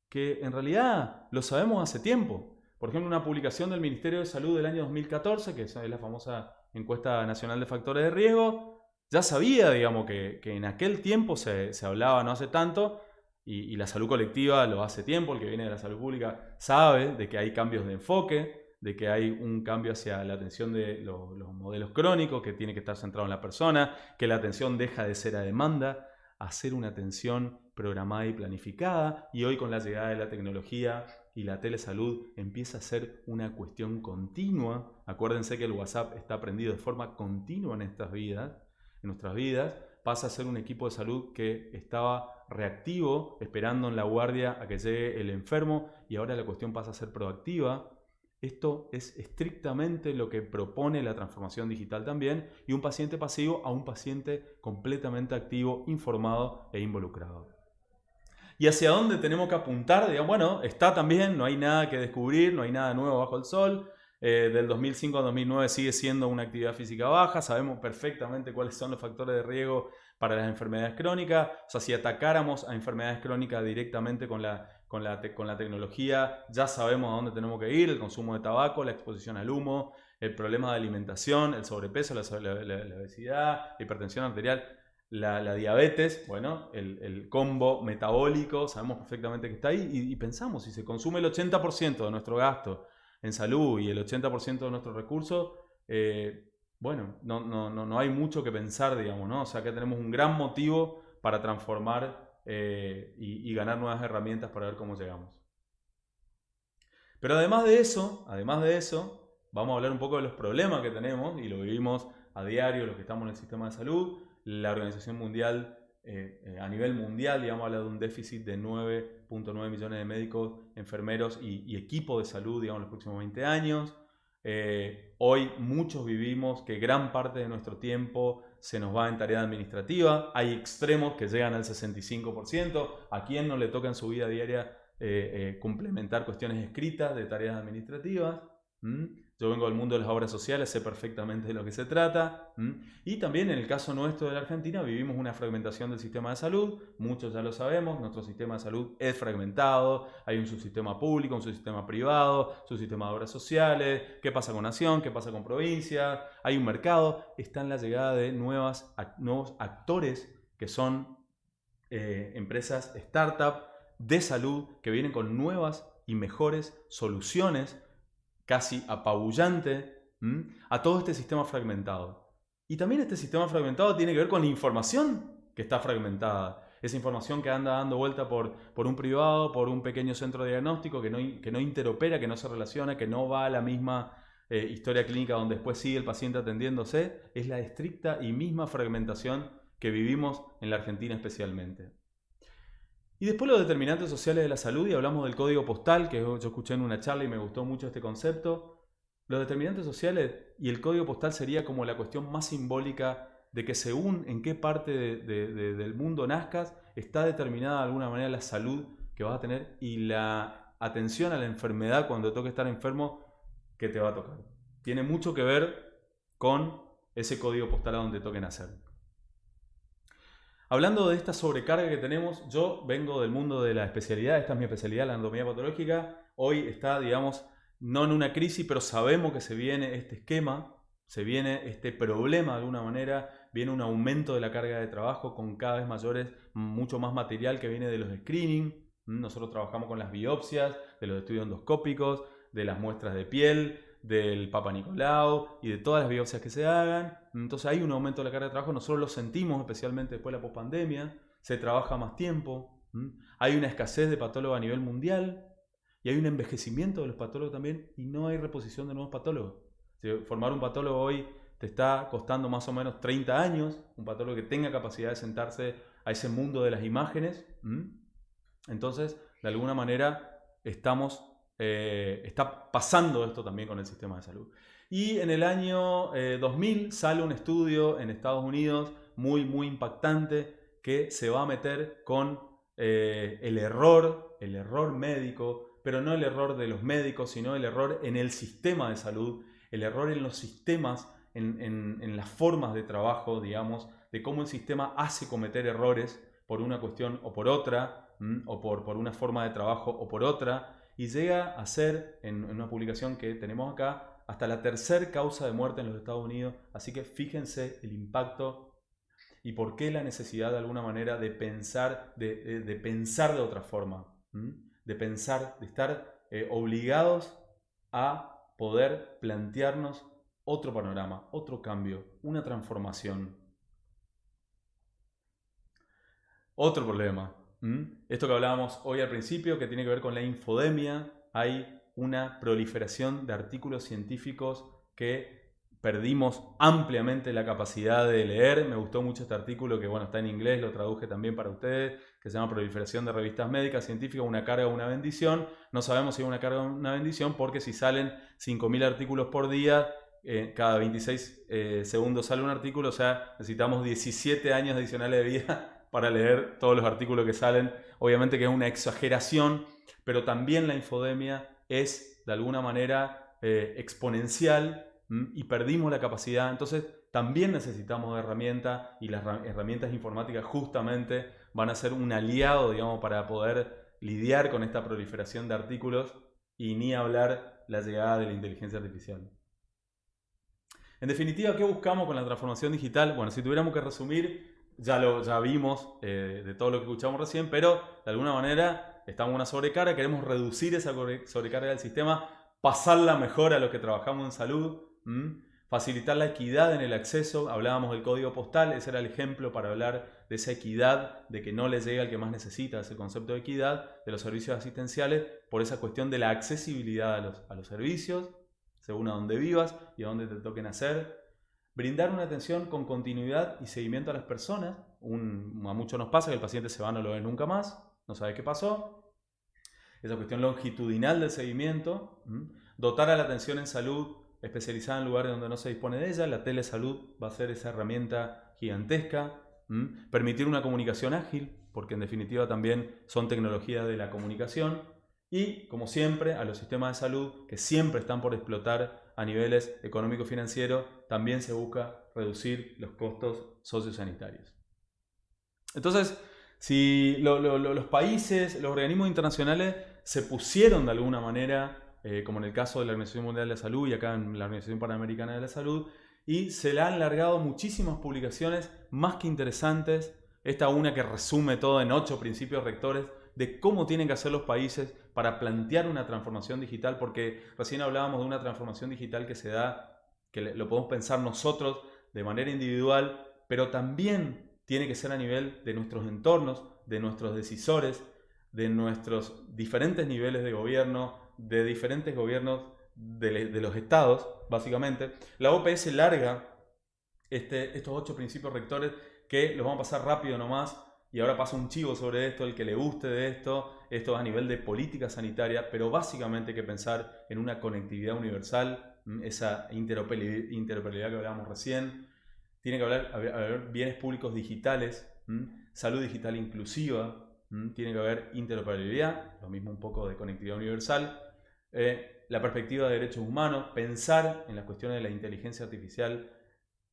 que en realidad lo sabemos hace tiempo. Por ejemplo, una publicación del Ministerio de Salud del año 2014, que es la famosa encuesta nacional de factores de riesgo, ya sabía, digamos, que en aquel tiempo se hablaba, no hace tanto, y la salud colectiva lo hace tiempo, el que viene de la salud pública sabe de que hay cambios de enfoque, de que hay un cambio hacia la atención de los modelos crónicos, que tiene que estar centrado en la persona, que la atención deja de ser a demanda, a ser una atención programada y planificada, y hoy con la llegada de la tecnología y la telesalud empieza a ser una cuestión continua. Acuérdense que el WhatsApp está prendido de forma continua en nuestras vidas, pasa a ser un equipo de salud que estaba reactivo, esperando en la guardia a que llegue el enfermo, y ahora la cuestión pasa a ser proactiva. Esto es estrictamente lo que propone la transformación digital también, y un paciente pasivo a un paciente completamente activo, informado e involucrado. ¿Y hacia dónde tenemos que apuntar? Digamos, bueno, está también, no hay nada que descubrir, no hay nada nuevo bajo el sol. Del 2005 a 2009 sigue siendo una actividad física baja, sabemos perfectamente cuáles son los factores de riesgo para las enfermedades crónicas. O sea, si atacáramos a enfermedades crónicas directamente con la tecnología, ya sabemos a dónde tenemos que ir: el consumo de tabaco, la exposición al humo, el problema de alimentación, el sobrepeso, la obesidad, la hipertensión arterial, la diabetes, bueno, el combo metabólico, sabemos perfectamente que está ahí, y pensamos, si se consume el 80% de nuestro gasto en salud y el 80% de nuestros recursos, bueno, no hay mucho que pensar, digamos, ¿no? O sea, que tenemos un gran motivo para transformar y ganar nuevas herramientas para ver cómo llegamos. Pero además de eso, vamos a hablar un poco de los problemas que tenemos, y lo vivimos a diario los que estamos en el sistema de salud. La Organización Mundial, a nivel mundial, digamos, habla de un déficit de 9.9 millones de médicos, enfermeros y equipo de salud, digamos, en los próximos 20 años. Hoy muchos vivimos que gran parte de nuestro tiempo se nos va en tarea administrativa. Hay extremos que llegan al 65%. ¿A quién no le toca en su vida diaria complementar cuestiones escritas de tareas administrativas? Yo vengo del mundo de las obras sociales, sé perfectamente de lo que se trata. Y también en el caso nuestro de la Argentina vivimos una fragmentación del sistema de salud. Muchos ya lo sabemos, nuestro sistema de salud es fragmentado. Hay un subsistema público, un subsistema privado, subsistema de obras sociales. ¿Qué pasa con nación? ¿Qué pasa con provincia? Hay un mercado. Está en la llegada de nuevos actores que son empresas startup de salud que vienen con nuevas y mejores soluciones, casi apabullante, a todo este sistema fragmentado. Y también este sistema fragmentado tiene que ver con la información que está fragmentada. Esa información que anda dando vuelta por un privado, por un pequeño centro de diagnóstico que no interopera, que no se relaciona, que no va a la misma historia clínica donde después sigue el paciente atendiéndose. Es la estricta y misma fragmentación que vivimos en la Argentina especialmente. Y después los determinantes sociales de la salud, y hablamos del código postal, que yo escuché en una charla y me gustó mucho este concepto. Los determinantes sociales y el código postal sería como la cuestión más simbólica de que según en qué parte del mundo nazcas, está determinada de alguna manera la salud que vas a tener y la atención a la enfermedad cuando toque estar enfermo que te va a tocar. Tiene mucho que ver con ese código postal a donde toque nacer. Hablando de esta sobrecarga que tenemos, yo vengo del mundo de la especialidad, esta es mi especialidad, la anatomía patológica. Hoy está, digamos, no en una crisis, pero sabemos que se viene este esquema, se viene este problema de alguna manera, viene un aumento de la carga de trabajo con cada vez mayores, mucho más material que viene de los screening. Nosotros trabajamos con las biopsias, de los estudios endoscópicos, de las muestras de piel, del Papa Nicolau y de todas las biopsias que se hagan. Entonces hay un aumento de la carga de trabajo, nosotros lo sentimos especialmente después de la pospandemia, se trabaja más tiempo, hay una escasez de patólogos a nivel mundial y hay un envejecimiento de los patólogos también y no hay reposición de nuevos patólogos. Formar un patólogo hoy te está costando más o menos 30 años, un patólogo que tenga capacidad de sentarse a ese mundo de las imágenes. Entonces, de alguna manera, está pasando esto también con el sistema de salud. Y en el año 2000 sale un estudio en Estados Unidos muy, muy impactante que se va a meter con el error médico, pero no el error de los médicos, sino el error en el sistema de salud, el error en los sistemas, en las formas de trabajo, digamos, de cómo el sistema hace cometer errores por una cuestión o por otra, o por una forma de trabajo o por otra, y llega a ser, en una publicación que tenemos acá, hasta la tercera causa de muerte en los Estados Unidos. Así que fíjense el impacto y por qué la necesidad de alguna manera de pensar de otra forma, de pensar, de estar obligados a poder plantearnos otro panorama, otro cambio, una transformación. Otro problema, esto que hablábamos hoy al principio, que tiene que ver con la infodemia. Hay una proliferación de artículos científicos que perdimos ampliamente la capacidad de leer. Me gustó mucho este artículo que, bueno, está en inglés, lo traduje también para ustedes, que se llama Proliferación de revistas médicas científicas, una carga o una bendición. No sabemos si es una carga o una bendición porque si salen 5.000 artículos por día, cada 26 segundos sale un artículo, o sea, necesitamos 17 años adicionales de vida para leer todos los artículos que salen. Obviamente que es una exageración, pero también la infodemia es de alguna manera exponencial, y perdimos la capacidad. Entonces también necesitamos de herramientas, y las herramientas informáticas justamente van a ser un aliado, digamos, para poder lidiar con esta proliferación de artículos, y ni hablar la llegada de la inteligencia artificial. En definitiva, ¿qué buscamos con la transformación digital? Bueno, si tuviéramos que resumir, ya vimos de todo lo que escuchamos recién, pero de alguna manera estamos en una sobrecarga, queremos reducir esa sobrecarga del sistema, pasarla mejor a los que trabajamos en salud, facilitar la equidad en el acceso. Hablábamos del código postal, ese era el ejemplo para hablar de esa equidad, de que no le llegue al que más necesita, ese concepto de equidad de los servicios asistenciales, por esa cuestión de la accesibilidad a los servicios, según a dónde vivas y a dónde te toquen hacer. Brindar una atención con continuidad y seguimiento a las personas. A muchos nos pasa que el paciente se va, no lo ve nunca más, no sabe qué pasó. Esa cuestión longitudinal del seguimiento. Dotar a la atención en salud especializada en lugares donde no se dispone de ella. La telesalud va a ser esa herramienta gigantesca. Permitir una comunicación ágil, porque en definitiva también son tecnologías de la comunicación. Y, como siempre, a los sistemas de salud que siempre están por explotar a niveles económico-financieros, también se busca reducir los costos sociosanitarios. Entonces, si los países, los organismos internacionales se pusieron de alguna manera, como en el caso de la Organización Mundial de la Salud y acá en la Organización Panamericana de la Salud, y se le han largado muchísimas publicaciones más que interesantes. Esta una que resume todo en 8 principios rectores de cómo tienen que hacer los países para plantear una transformación digital, porque recién hablábamos de una transformación digital que se da, que lo podemos pensar nosotros de manera individual, pero también tiene que ser a nivel de nuestros entornos, de nuestros decisores, de nuestros diferentes niveles de gobierno, de diferentes gobiernos de los estados, básicamente. La OPS larga estos 8 principios rectores que los vamos a pasar rápido nomás. y ahora pasa un chivo sobre esto, el que le guste de esto es a nivel de política sanitaria, pero básicamente hay que pensar en una conectividad universal, esa interoperabilidad que hablábamos recién. Tiene que haber bienes públicos digitales, salud digital inclusiva, tiene que haber interoperabilidad, lo mismo un poco de conectividad universal. La perspectiva de derechos humanos, pensar en las cuestiones de la inteligencia artificial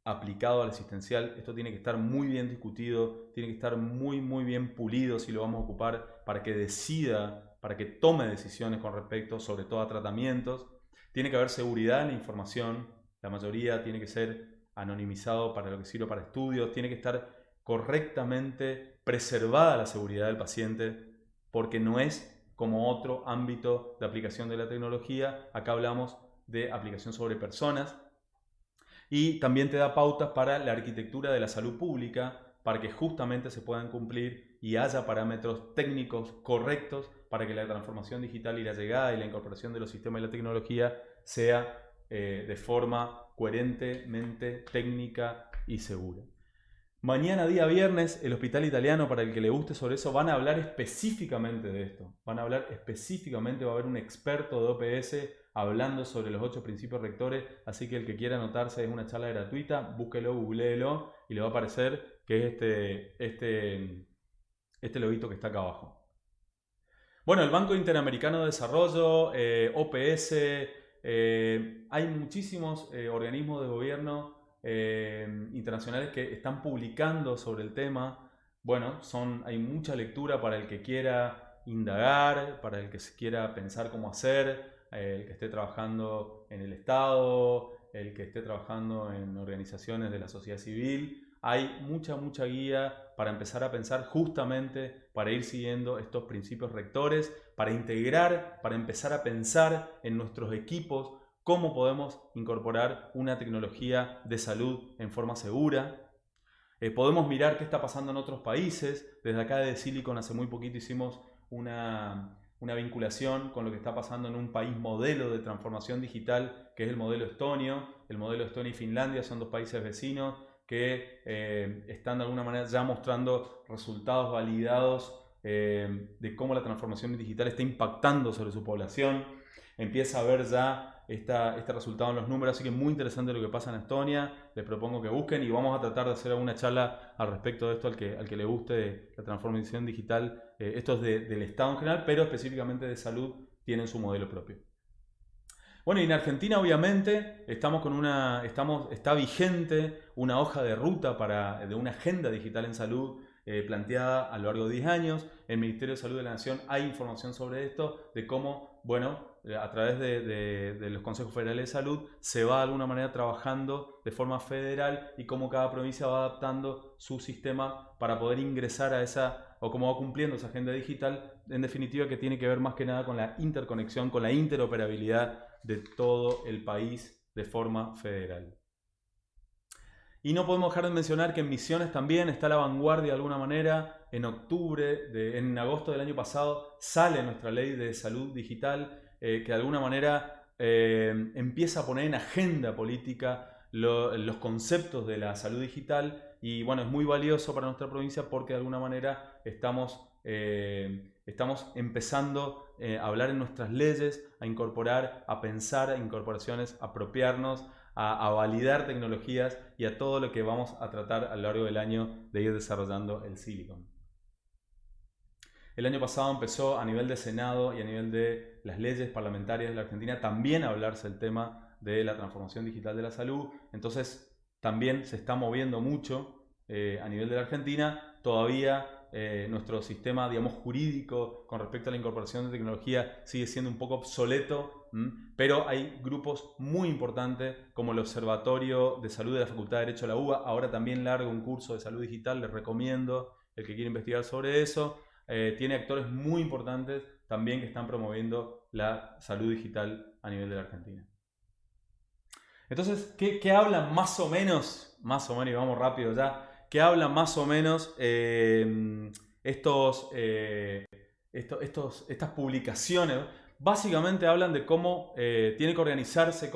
aplicado al asistencial. Esto tiene que estar muy bien discutido, tiene que estar muy bien pulido si lo vamos a ocupar para que decida, para que tome decisiones con respecto sobre todo a tratamientos. Tiene que haber seguridad en la información, la mayoría tiene que ser anonimizado para lo que sirve para estudios, tiene que estar correctamente preservada la seguridad del paciente, porque no es como otro ámbito de aplicación de la tecnología. Acá hablamos de aplicación sobre personas, y también te da pautas para la arquitectura de la salud pública, para que justamente se puedan cumplir y haya parámetros técnicos correctos para que la transformación digital y la llegada y la incorporación de los sistemas y la tecnología sea de forma coherentemente técnica y segura. Mañana, día viernes, el Hospital Italiano, para el que le guste sobre eso, van a hablar específicamente de esto. Van a hablar específicamente, va a haber un experto de OPS hablando sobre los 8 principios rectores, así que el que quiera anotarse, es una charla gratuita, búsquelo, googleelo y le va a aparecer que es este loguito que está acá abajo. Bueno, el Banco Interamericano de Desarrollo, OPS, hay muchísimos organismos de gobierno internacionales que están publicando sobre el tema. Bueno, hay mucha lectura para el que quiera indagar, para el que quiera pensar cómo hacer, el que esté trabajando en el Estado, el que esté trabajando en organizaciones de la sociedad civil. Hay mucha guía para empezar a pensar, justamente para ir siguiendo estos principios rectores, para integrar, para empezar a pensar en nuestros equipos cómo podemos incorporar una tecnología de salud en forma segura. Podemos mirar qué está pasando en otros países. Desde acá de Silicon hace muy poquito hicimos una vinculación con lo que está pasando en un país modelo de transformación digital, que es el modelo estonio. El modelo Estonia y Finlandia son 2 países vecinos que están de alguna manera ya mostrando resultados validados de cómo la transformación digital está impactando sobre su población. Empieza a ver ya este resultado en los números, así que muy interesante lo que pasa en Estonia. Les propongo que busquen y vamos a tratar de hacer alguna charla al respecto de esto al que le guste la transformación digital. Esto es del Estado en general, pero específicamente de salud tienen su modelo propio. Bueno, y en Argentina obviamente está vigente una hoja de ruta de una agenda digital en salud planteada a lo largo de 10 años. El Ministerio de Salud de la Nación hay información sobre esto, de cómo, bueno, a través de los Consejos Federales de Salud se va de alguna manera trabajando de forma federal y cómo cada provincia va adaptando su sistema para poder ingresar a esa, o cómo va cumpliendo esa agenda digital, en definitiva que tiene que ver más que nada con la interconexión, con la interoperabilidad de todo el país de forma federal. Y no podemos dejar de mencionar que en Misiones también está a la vanguardia de alguna manera. En en agosto del año pasado sale nuestra ley de salud digital que de alguna manera empieza a poner en agenda política los conceptos de la salud digital, y bueno, es muy valioso para nuestra provincia porque de alguna manera estamos empezando a hablar en nuestras leyes, a incorporar, a pensar en incorporaciones, a apropiarnos, a validar tecnologías y a todo lo que vamos a tratar a lo largo del año de ir desarrollando el Silicon. El año pasado empezó a nivel de Senado y a nivel de las leyes parlamentarias de la Argentina también a hablarse el tema de la transformación digital de la salud. Entonces también se está moviendo mucho a nivel de la Argentina. Todavía nuestro sistema, digamos, jurídico con respecto a la incorporación de tecnología sigue siendo un poco obsoleto, pero hay grupos muy importantes como el Observatorio de Salud de la Facultad de Derecho de la UBA. Ahora también larga un curso de salud digital, les recomiendo el que quiera investigar sobre eso. Tiene actores muy importantes también que están promoviendo la salud digital a nivel de la Argentina. Entonces, ¿qué hablan más o menos, y vamos rápido ya, qué hablan más o menos estas publicaciones? básicamente hablan de cómo tiene que organizarse,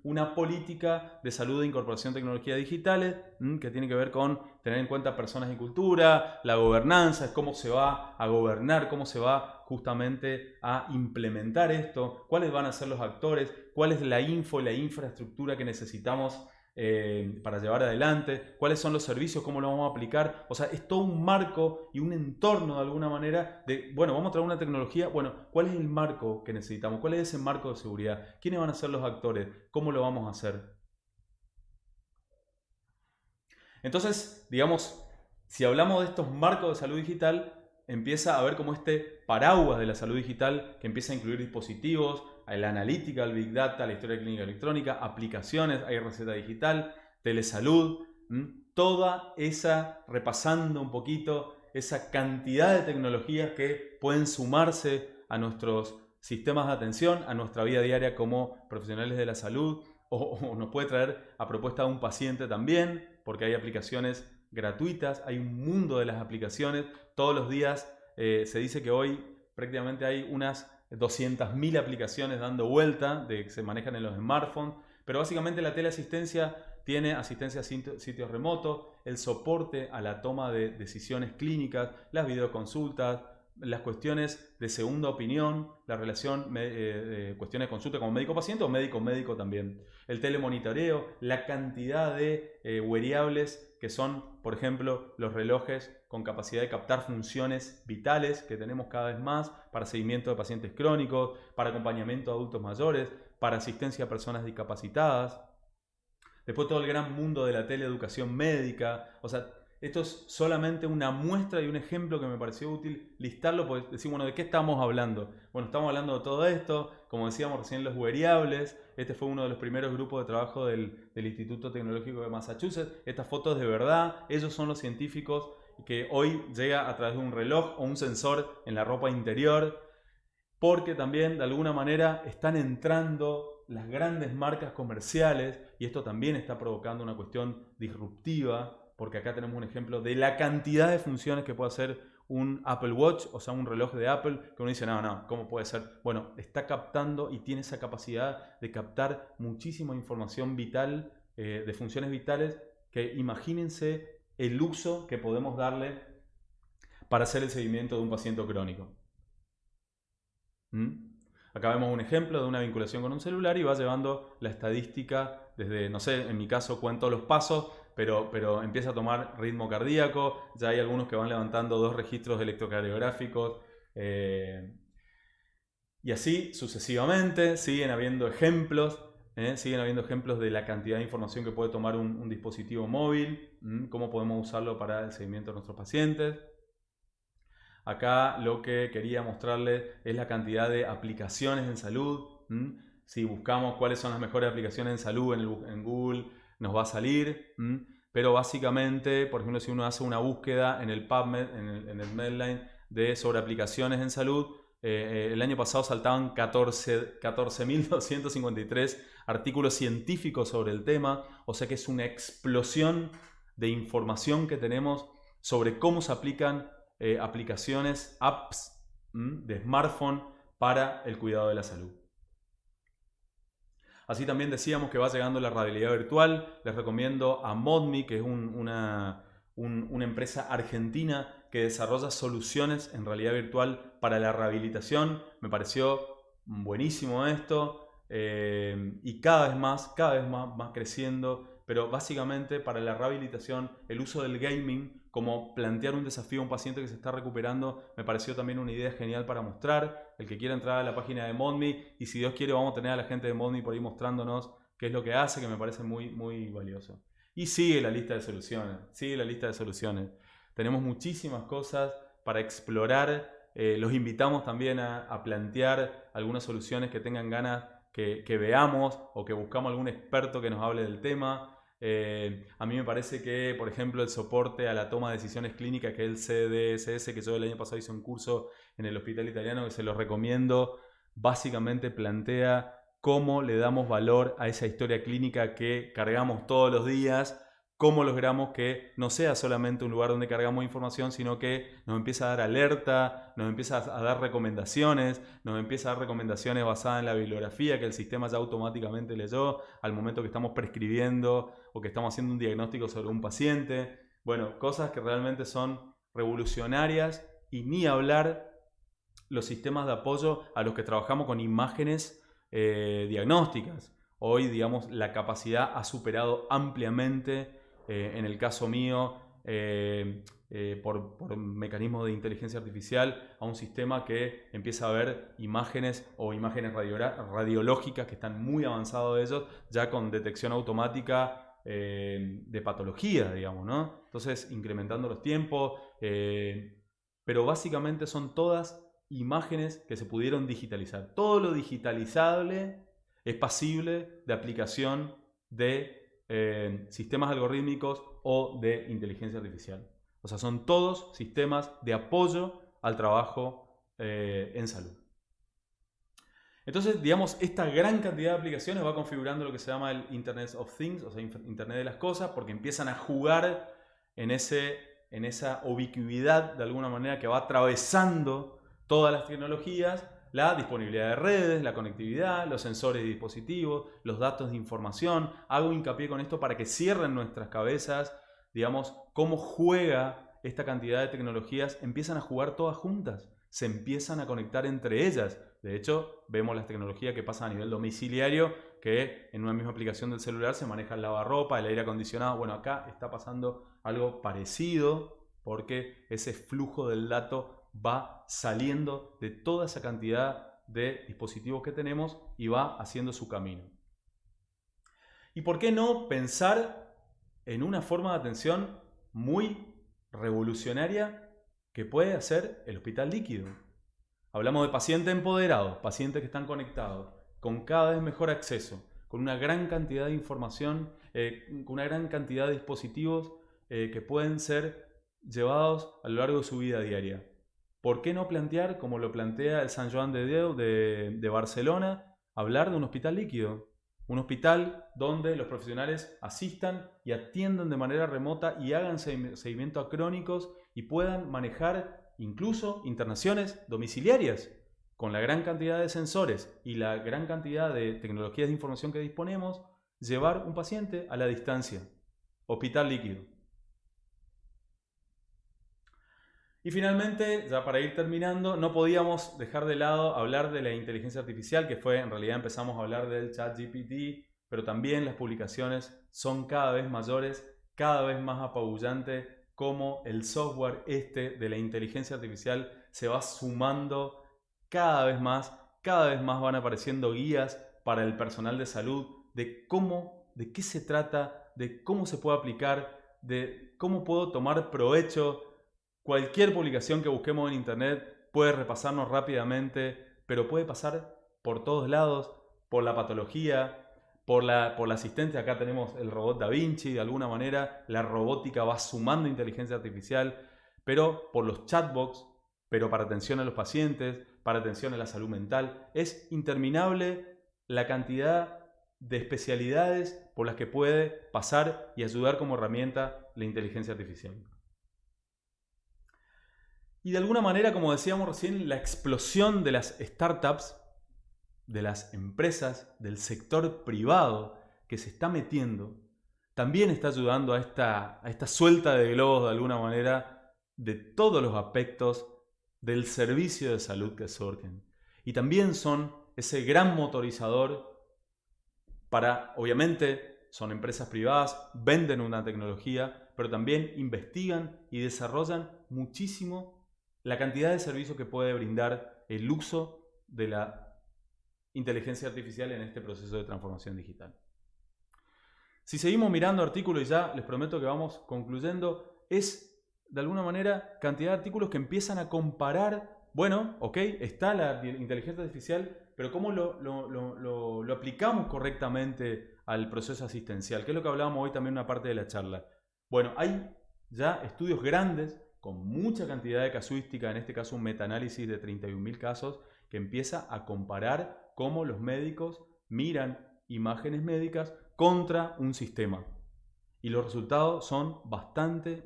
una política de salud e incorporación de tecnologías digitales, que tiene que ver con tener en cuenta personas y cultura, la gobernanza, cómo se va a gobernar, cómo se va justamente a implementar esto, cuáles van a ser los actores, cuál es la infraestructura que necesitamos para llevar adelante, cuáles son los servicios, cómo lo vamos a aplicar. O sea, es todo un marco y un entorno de alguna manera de, bueno, vamos a traer una tecnología, bueno, ¿cuál es el marco que necesitamos? ¿Cuál es ese marco de seguridad? ¿Quiénes van a ser los actores? ¿Cómo lo vamos a hacer? Entonces, digamos, si hablamos de estos marcos de salud digital, empieza a ver como este paraguas de la salud digital que empieza a incluir dispositivos, la analítica, el Big Data, la historia clínica electrónica, aplicaciones, hay receta digital, telesalud, toda esa, repasando un poquito, esa cantidad de tecnologías que pueden sumarse a nuestros sistemas de atención, a nuestra vida diaria como profesionales de la salud, o nos puede traer a propuesta de un paciente también, porque hay aplicaciones gratuitas, hay un mundo de las aplicaciones, todos los días se dice que hoy prácticamente hay unas 200.000 aplicaciones dando vuelta que se manejan en los smartphones, pero básicamente la teleasistencia tiene asistencia a sitios remotos, el soporte a la toma de decisiones clínicas, las videoconsultas, las cuestiones de segunda opinión, la relación, cuestiones de consulta como médico-paciente o médico-médico también, el telemonitoreo, la cantidad de wearables que son, por ejemplo, los relojes con capacidad de captar funciones vitales que tenemos cada vez más para seguimiento de pacientes crónicos, para acompañamiento de adultos mayores, para asistencia a personas discapacitadas. Después todo el gran mundo de la teleeducación médica. O sea, esto es solamente una muestra y un ejemplo que me pareció útil listarlo, porque decir, bueno, ¿de qué estamos hablando? Bueno, estamos hablando de todo esto, como decíamos recién, los wearables. Este fue uno de los primeros grupos de trabajo del Instituto Tecnológico de Massachusetts. Estas fotos de verdad, ellos son los científicos que hoy llega a través de un reloj o un sensor en la ropa interior, porque también de alguna manera están entrando las grandes marcas comerciales y esto también está provocando una cuestión disruptiva, porque acá tenemos un ejemplo de la cantidad de funciones que puede hacer un Apple Watch, o sea, un reloj de Apple, que uno dice, no, ¿cómo puede ser? Bueno, está captando y tiene esa capacidad de captar muchísima información vital, de funciones vitales, que imagínense el uso que podemos darle para hacer el seguimiento de un paciente crónico. Acá vemos un ejemplo de una vinculación con un celular y va llevando la estadística desde, no sé, en mi caso cuento los pasos, pero empieza a tomar ritmo cardíaco, ya hay algunos que van levantando 2 registros electrocardiográficos, y así sucesivamente siguen habiendo ejemplos de la cantidad de información que puede tomar un dispositivo móvil, cómo podemos usarlo para el seguimiento de nuestros pacientes. Acá lo que quería mostrarles es la cantidad de aplicaciones en salud. Si buscamos cuáles son las mejores aplicaciones en salud en Google, nos va a salir. Pero básicamente, por ejemplo, si uno hace una búsqueda en el PubMed, en el Medline sobre aplicaciones en salud, el año pasado saltaban 14.253 artículos científicos sobre el tema. O sea que es una explosión de información que tenemos sobre cómo se aplican aplicaciones, apps de smartphone para el cuidado de la salud. Así también decíamos que va llegando la realidad virtual. Les recomiendo a Modmi, que es una empresa argentina que desarrolla soluciones en realidad virtual para la rehabilitación. Me pareció buenísimo esto, y cada vez más creciendo, pero básicamente para la rehabilitación, el uso del gaming como plantear un desafío a un paciente que se está recuperando, me pareció también una idea genial para mostrar. El que quiera entrar a la página de Modmi, y si Dios quiere vamos a tener a la gente de Modmi por ahí mostrándonos qué es lo que hace, que me parece muy, muy valioso. Y sigue la lista de soluciones, Tenemos muchísimas cosas para explorar. Los invitamos también a plantear algunas soluciones que tengan ganas que veamos, o que buscamos algún experto que nos hable del tema. A mí me parece que, por ejemplo, el soporte a la toma de decisiones clínicas, que es el CDSS, que yo el año pasado hice un curso en el Hospital Italiano, que se lo recomiendo, básicamente plantea cómo le damos valor a esa historia clínica que cargamos todos los días, cómo logramos que no sea solamente un lugar donde cargamos información, sino que nos empieza a dar alerta, nos empieza a dar recomendaciones, nos empieza a dar recomendaciones basadas en la bibliografía que el sistema ya automáticamente leyó al momento que estamos prescribiendo o que estamos haciendo un diagnóstico sobre un paciente. Bueno, cosas que realmente son revolucionarias, y ni hablar los sistemas de apoyo a los que trabajamos con imágenes diagnósticas. Hoy, digamos, la capacidad ha superado ampliamente, en el caso mío, por mecanismos de inteligencia artificial, a un sistema que empieza a ver imágenes o imágenes radiológicas que están muy avanzados de ellos, ya con detección automática de patología, digamos, ¿no? Entonces, incrementando los tiempos, pero básicamente son todas imágenes que se pudieron digitalizar. Todo lo digitalizable es pasible de aplicación de sistemas algorítmicos o de inteligencia artificial. O sea, son todos sistemas de apoyo al trabajo en salud. Entonces, digamos, esta gran cantidad de aplicaciones va configurando lo que se llama el Internet of Things, o sea, Internet de las cosas, porque empiezan a jugar en esa ubicuidad, de alguna manera, que va atravesando todas las tecnologías, la disponibilidad de redes, la conectividad, los sensores y dispositivos, los datos de información. Hago hincapié con esto para que cierren nuestras cabezas, digamos, cómo juega esta cantidad de tecnologías. Empiezan a jugar todas juntas, se empiezan a conectar entre ellas. De hecho, vemos las tecnologías que pasan a nivel domiciliario, que en una misma aplicación del celular se maneja el lavarropa, el aire acondicionado. Bueno, acá está pasando algo parecido, porque ese flujo del dato va saliendo de toda esa cantidad de dispositivos que tenemos y va haciendo su camino. ¿Y por qué no pensar en una forma de atención muy revolucionaria que puede hacer el hospital líquido? Hablamos de pacientes empoderados, pacientes que están conectados, con cada vez mejor acceso, con una gran cantidad de información, con una gran cantidad de dispositivos que pueden ser llevados a lo largo de su vida diaria. ¿Por qué no plantear, como lo plantea el Sant Joan de Déu de Barcelona, hablar de un hospital líquido? Un hospital donde los profesionales asistan y atiendan de manera remota y hagan seguimiento a crónicos y puedan manejar incluso internaciones domiciliarias. Con la gran cantidad de sensores y la gran cantidad de tecnologías de información que disponemos, llevar un paciente a la distancia. Hospital líquido. Y finalmente, ya para ir terminando, no podíamos dejar de lado hablar de la inteligencia artificial, que fue, en realidad empezamos a hablar del ChatGPT, pero también las publicaciones son cada vez mayores, cada vez más apabullante, como el software de la inteligencia artificial se va sumando cada vez más van apareciendo guías para el personal de salud de qué se trata, de cómo se puede aplicar, de cómo puedo tomar provecho. Cualquier publicación que busquemos en internet puede repasarnos rápidamente, pero puede pasar por todos lados, por la patología, por la asistente. Acá tenemos el robot Da Vinci, de alguna manera la robótica va sumando inteligencia artificial, pero por los chatbots, pero para atención a los pacientes, para atención a la salud mental. Es interminable la cantidad de especialidades por las que puede pasar y ayudar como herramienta la inteligencia artificial. Y de alguna manera, como decíamos recién, la explosión de las startups, de las empresas, del sector privado que se está metiendo, también está ayudando a esta suelta de globos de alguna manera de todos los aspectos del servicio de salud que surgen. Y también son ese gran motorizador para, obviamente, son empresas privadas, venden una tecnología, pero también investigan y desarrollan muchísimo la cantidad de servicios que puede brindar el uso de la inteligencia artificial en este proceso de transformación digital. Si seguimos mirando artículos, y ya les prometo que vamos concluyendo, es de alguna manera cantidad de artículos que empiezan a comparar, bueno, ok, está la inteligencia artificial, pero ¿cómo lo aplicamos correctamente al proceso asistencial? Que es lo que hablábamos hoy también en una parte de la charla. Bueno, hay ya estudios grandes con mucha cantidad de casuística, en este caso un metaanálisis de 31.000 casos, que empieza a comparar cómo los médicos miran imágenes médicas contra un sistema. Y los resultados son bastante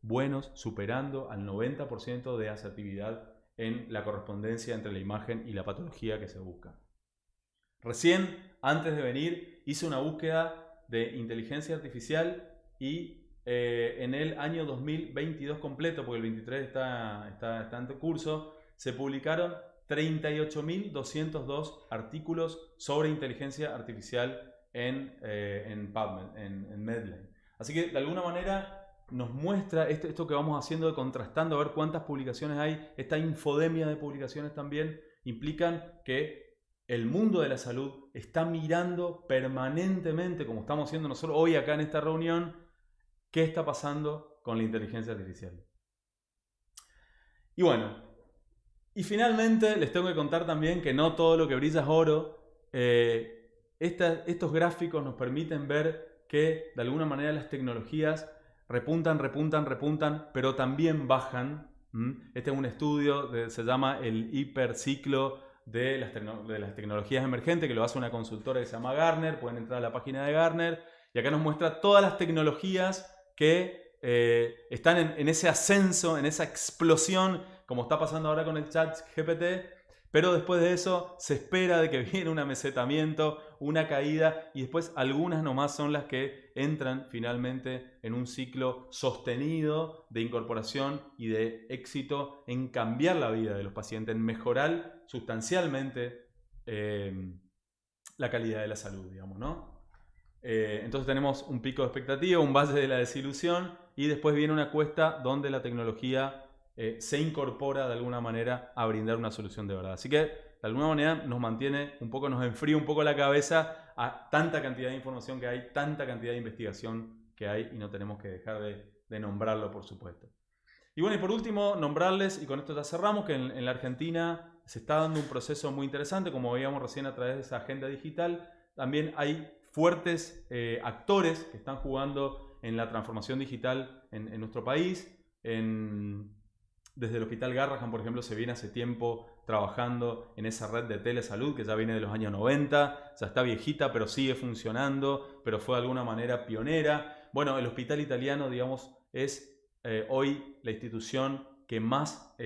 buenos, superando al 90% de asertividad en la correspondencia entre la imagen y la patología que se busca. Recién, antes de venir, hice una búsqueda de inteligencia artificial y en el año 2022 completo, porque el 23 está en curso, se publicaron 38.202 artículos sobre inteligencia artificial en PubMed, en Medline. Así que de alguna manera nos muestra esto que vamos haciendo de contrastando, a ver cuántas publicaciones hay. Esta infodemia de publicaciones también implican que el mundo de la salud está mirando permanentemente, como estamos haciendo nosotros hoy acá en esta reunión, qué está pasando con la inteligencia artificial. Y bueno, y finalmente les tengo que contar también que no todo lo que brilla es oro. Estos gráficos nos permiten ver que de alguna manera las tecnologías repuntan, pero también bajan. Este es un estudio, se llama el hiperciclo de las tecnologías emergentes, que lo hace una consultora que se llama Gartner. Pueden entrar a la página de Gartner y acá nos muestra todas las tecnologías que están en ese ascenso, en esa explosión, como está pasando ahora con el chat GPT, pero después de eso se espera de que viene un amesetamiento, una caída, y después algunas nomás son las que entran finalmente en un ciclo sostenido de incorporación y de éxito en cambiar la vida de los pacientes, en mejorar sustancialmente la calidad de la salud, digamos, ¿no? Entonces tenemos un pico de expectativa, un valle de la desilusión, y después viene una cuesta donde la tecnología se incorpora de alguna manera a brindar una solución de verdad. Así que de alguna manera nos mantiene un poco, nos enfría un poco la cabeza a tanta cantidad de información que hay, tanta cantidad de investigación que hay, y no tenemos que dejar de nombrarlo, por supuesto. Y bueno, y por último, nombrarles, y con esto ya cerramos, que en la Argentina se está dando un proceso muy interesante, como veíamos recién a través de esa agenda digital. También hay fuertes actores que están jugando en la transformación digital en nuestro país. Desde el Hospital Garrahan, por ejemplo, se viene hace tiempo trabajando en esa red de telesalud que ya viene de los años 90, ya está viejita, pero sigue funcionando, pero fue de alguna manera pionera. Bueno, el Hospital Italiano, digamos, es hoy la institución que más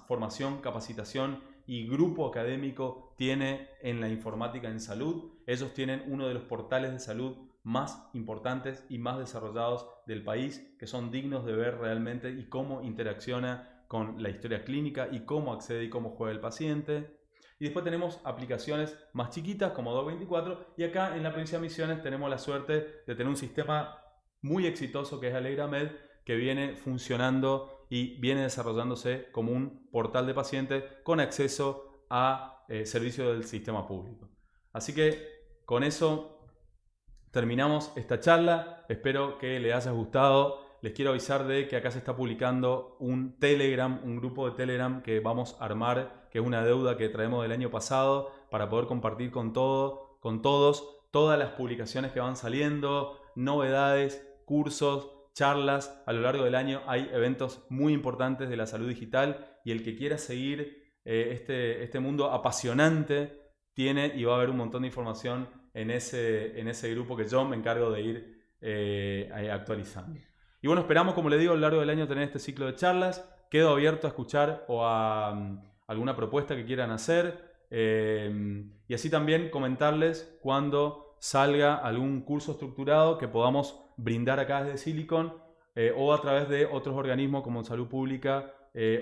formación, capacitación y grupo académico tiene en la informática en salud. Ellos tienen uno de los portales de salud más importantes y más desarrollados del país, que son dignos de ver realmente y cómo interacciona con la historia clínica y cómo accede y cómo juega el paciente. Y después tenemos aplicaciones más chiquitas como Doc24, y acá en la provincia de Misiones tenemos la suerte de tener un sistema muy exitoso que es AlegraMed, que viene funcionando y viene desarrollándose como un portal de pacientes con acceso a servicios del sistema público. Así que con eso terminamos esta charla. Espero que les haya gustado. Les quiero avisar de que acá se está publicando un Telegram, un grupo de Telegram que vamos a armar, que es una deuda que traemos del año pasado, para poder compartir con todos, todas las publicaciones que van saliendo, novedades, cursos, charlas. A lo largo del año hay eventos muy importantes de la salud digital, y el que quiera seguir este mundo apasionante tiene, y va a haber un montón de información en ese grupo que yo me encargo de ir actualizando. Y bueno, esperamos, como les digo, a lo largo del año tener este ciclo de charlas. Quedo abierto a escuchar o a alguna propuesta que quieran hacer. Y así también comentarles cuando salga algún curso estructurado que podamos brindar acá desde Silicon, o a través de otros organismos como Salud Pública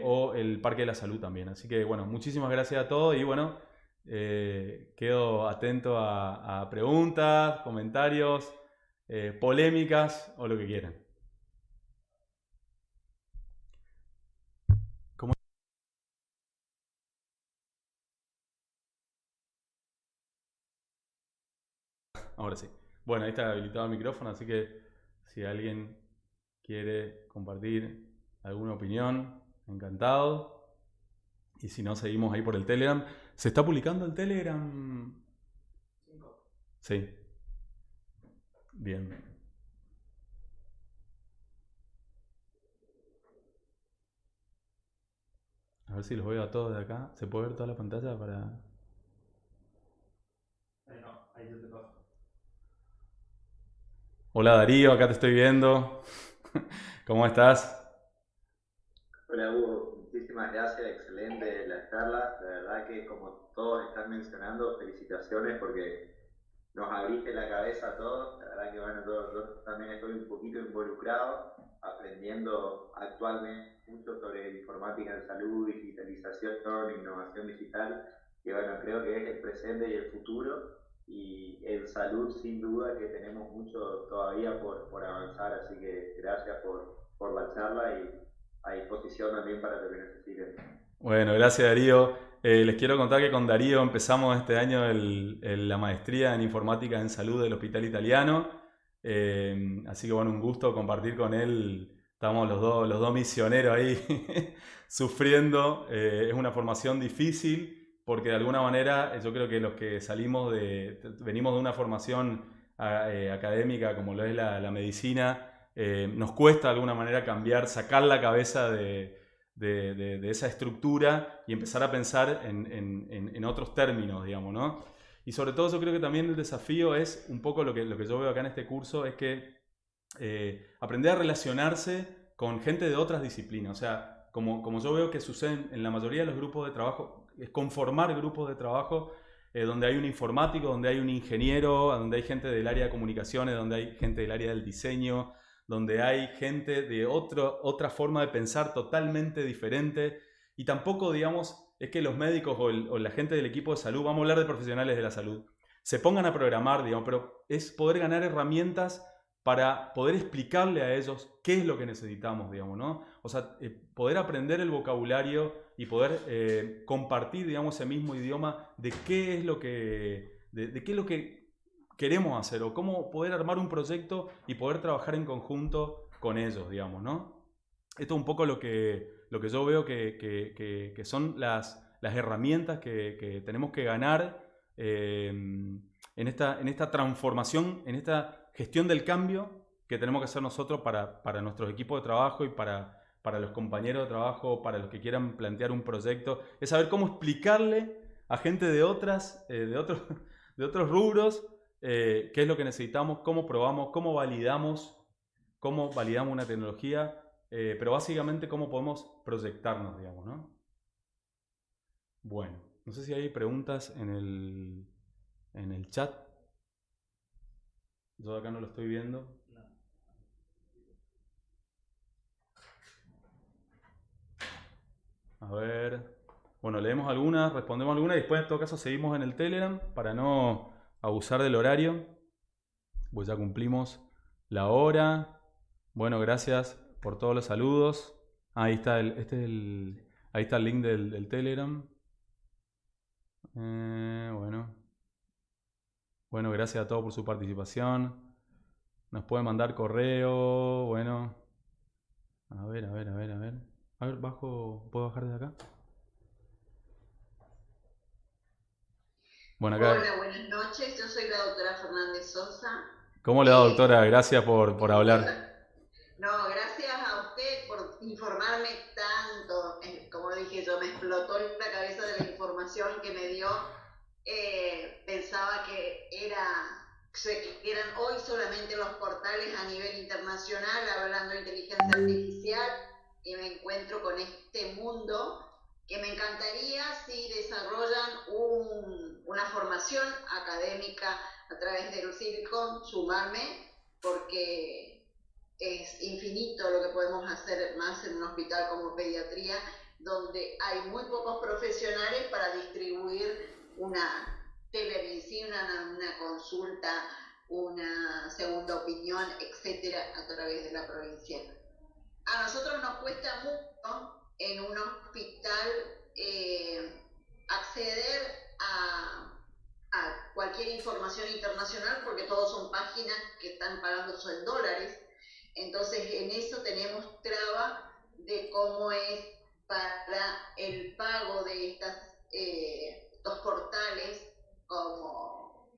o el Parque de la Salud también. Así que bueno, muchísimas gracias a todos, y bueno, quedo atento a preguntas, comentarios, polémicas o lo que quieran. Ahora sí. Bueno, ahí está habilitado el micrófono, así que si alguien quiere compartir alguna opinión, encantado. Y si no, seguimos ahí por el Telegram. ¿Se está publicando el Telegram? Sí. Bien. A ver si los veo a todos de acá. ¿Se puede ver toda la pantalla para...? Ahí no, ahí yo te paso. Hola Darío, acá te estoy viendo. ¿Cómo estás? Hola Hugo, muchísimas gracias, excelente la charla. La verdad que como todos están mencionando, felicitaciones porque nos abriste la cabeza a todos. La verdad que bueno, yo también estoy un poquito involucrado, aprendiendo actualmente mucho sobre informática en salud, digitalización, innovación digital, que bueno, creo que es el presente y el futuro. Y en salud, sin duda, que tenemos mucho todavía por avanzar, así que gracias por la charla y a disposición también para lo que necesiten. Bueno, gracias Darío. Les quiero contar que con Darío empezamos este año la maestría en informática en salud del Hospital Italiano. Así que bueno, un gusto compartir con él. Estamos los dos misioneros ahí sufriendo. Es una formación difícil porque de alguna manera yo creo que los que venimos de una formación académica como lo es la medicina, nos cuesta de alguna manera cambiar, sacar la cabeza de esa estructura y empezar a pensar en otros términos, digamos, ¿no? Y sobre todo yo creo que también el desafío es un poco lo que yo veo acá en este curso, es que aprender a relacionarse con gente de otras disciplinas. O sea, como yo veo que sucede en la mayoría de los grupos de trabajo, es conformar grupos de trabajo donde hay un informático, donde hay un ingeniero, donde hay gente del área de comunicaciones, donde hay gente del área del diseño, donde hay gente de otra forma de pensar totalmente diferente. Y tampoco, digamos, es que los médicos o la gente del equipo de salud, vamos a hablar de profesionales de la salud, se pongan a programar, digamos, pero es poder ganar herramientas para poder explicarle a ellos qué es lo que necesitamos, digamos, ¿no? O sea, poder aprender el vocabulario y poder compartir, digamos, ese mismo idioma de qué es lo de qué es lo que queremos hacer o cómo poder armar un proyecto y poder trabajar en conjunto con ellos, digamos, ¿no? Esto es un poco lo que yo veo que son las herramientas que tenemos que ganar en esta transformación, en esta gestión del cambio que tenemos que hacer nosotros para nuestros equipos de trabajo y para los compañeros de trabajo, para los que quieran plantear un proyecto, es saber cómo explicarle a gente de otros rubros qué es lo que necesitamos, cómo validamos una tecnología, pero básicamente cómo podemos proyectarnos, digamos, ¿no? Bueno, no sé si hay preguntas en el chat. Yo acá no lo estoy viendo. A ver. Bueno, leemos algunas, respondemos algunas y después en todo caso seguimos en el Telegram para no abusar del horario. Pues ya cumplimos la hora. Bueno, gracias por todos los saludos. Ahí está ahí está el link del Telegram. Bueno. Bueno, gracias a todos por su participación. Nos pueden mandar correo. Bueno, a ver, a ver, a ver, a ver. A ver, bajo. ¿Puedo bajar desde acá? Bueno, acá. Hola, buenas noches. Yo soy la doctora Fernández Sosa. ¿Cómo le va, Eh, doctora? Gracias por hablar. no, gracias a usted por informarme tanto. Como dije yo, me explotó la cabeza de la información que me dio. Pensaba que eran hoy solamente los portales a nivel internacional hablando de inteligencia artificial y me encuentro con este mundo que me encantaría si desarrollan una formación académica a través del Silicon, sumarme, porque es infinito lo que podemos hacer más en un hospital como pediatría, donde hay muy pocos profesionales para distribuir una telemedicina, una consulta, una segunda opinión, etcétera, a través de la provincia. A nosotros nos cuesta mucho en un hospital acceder a cualquier información internacional porque todos son páginas que están pagándose en dólares. Entonces en eso tenemos traba de cómo es para el pago de estos portales como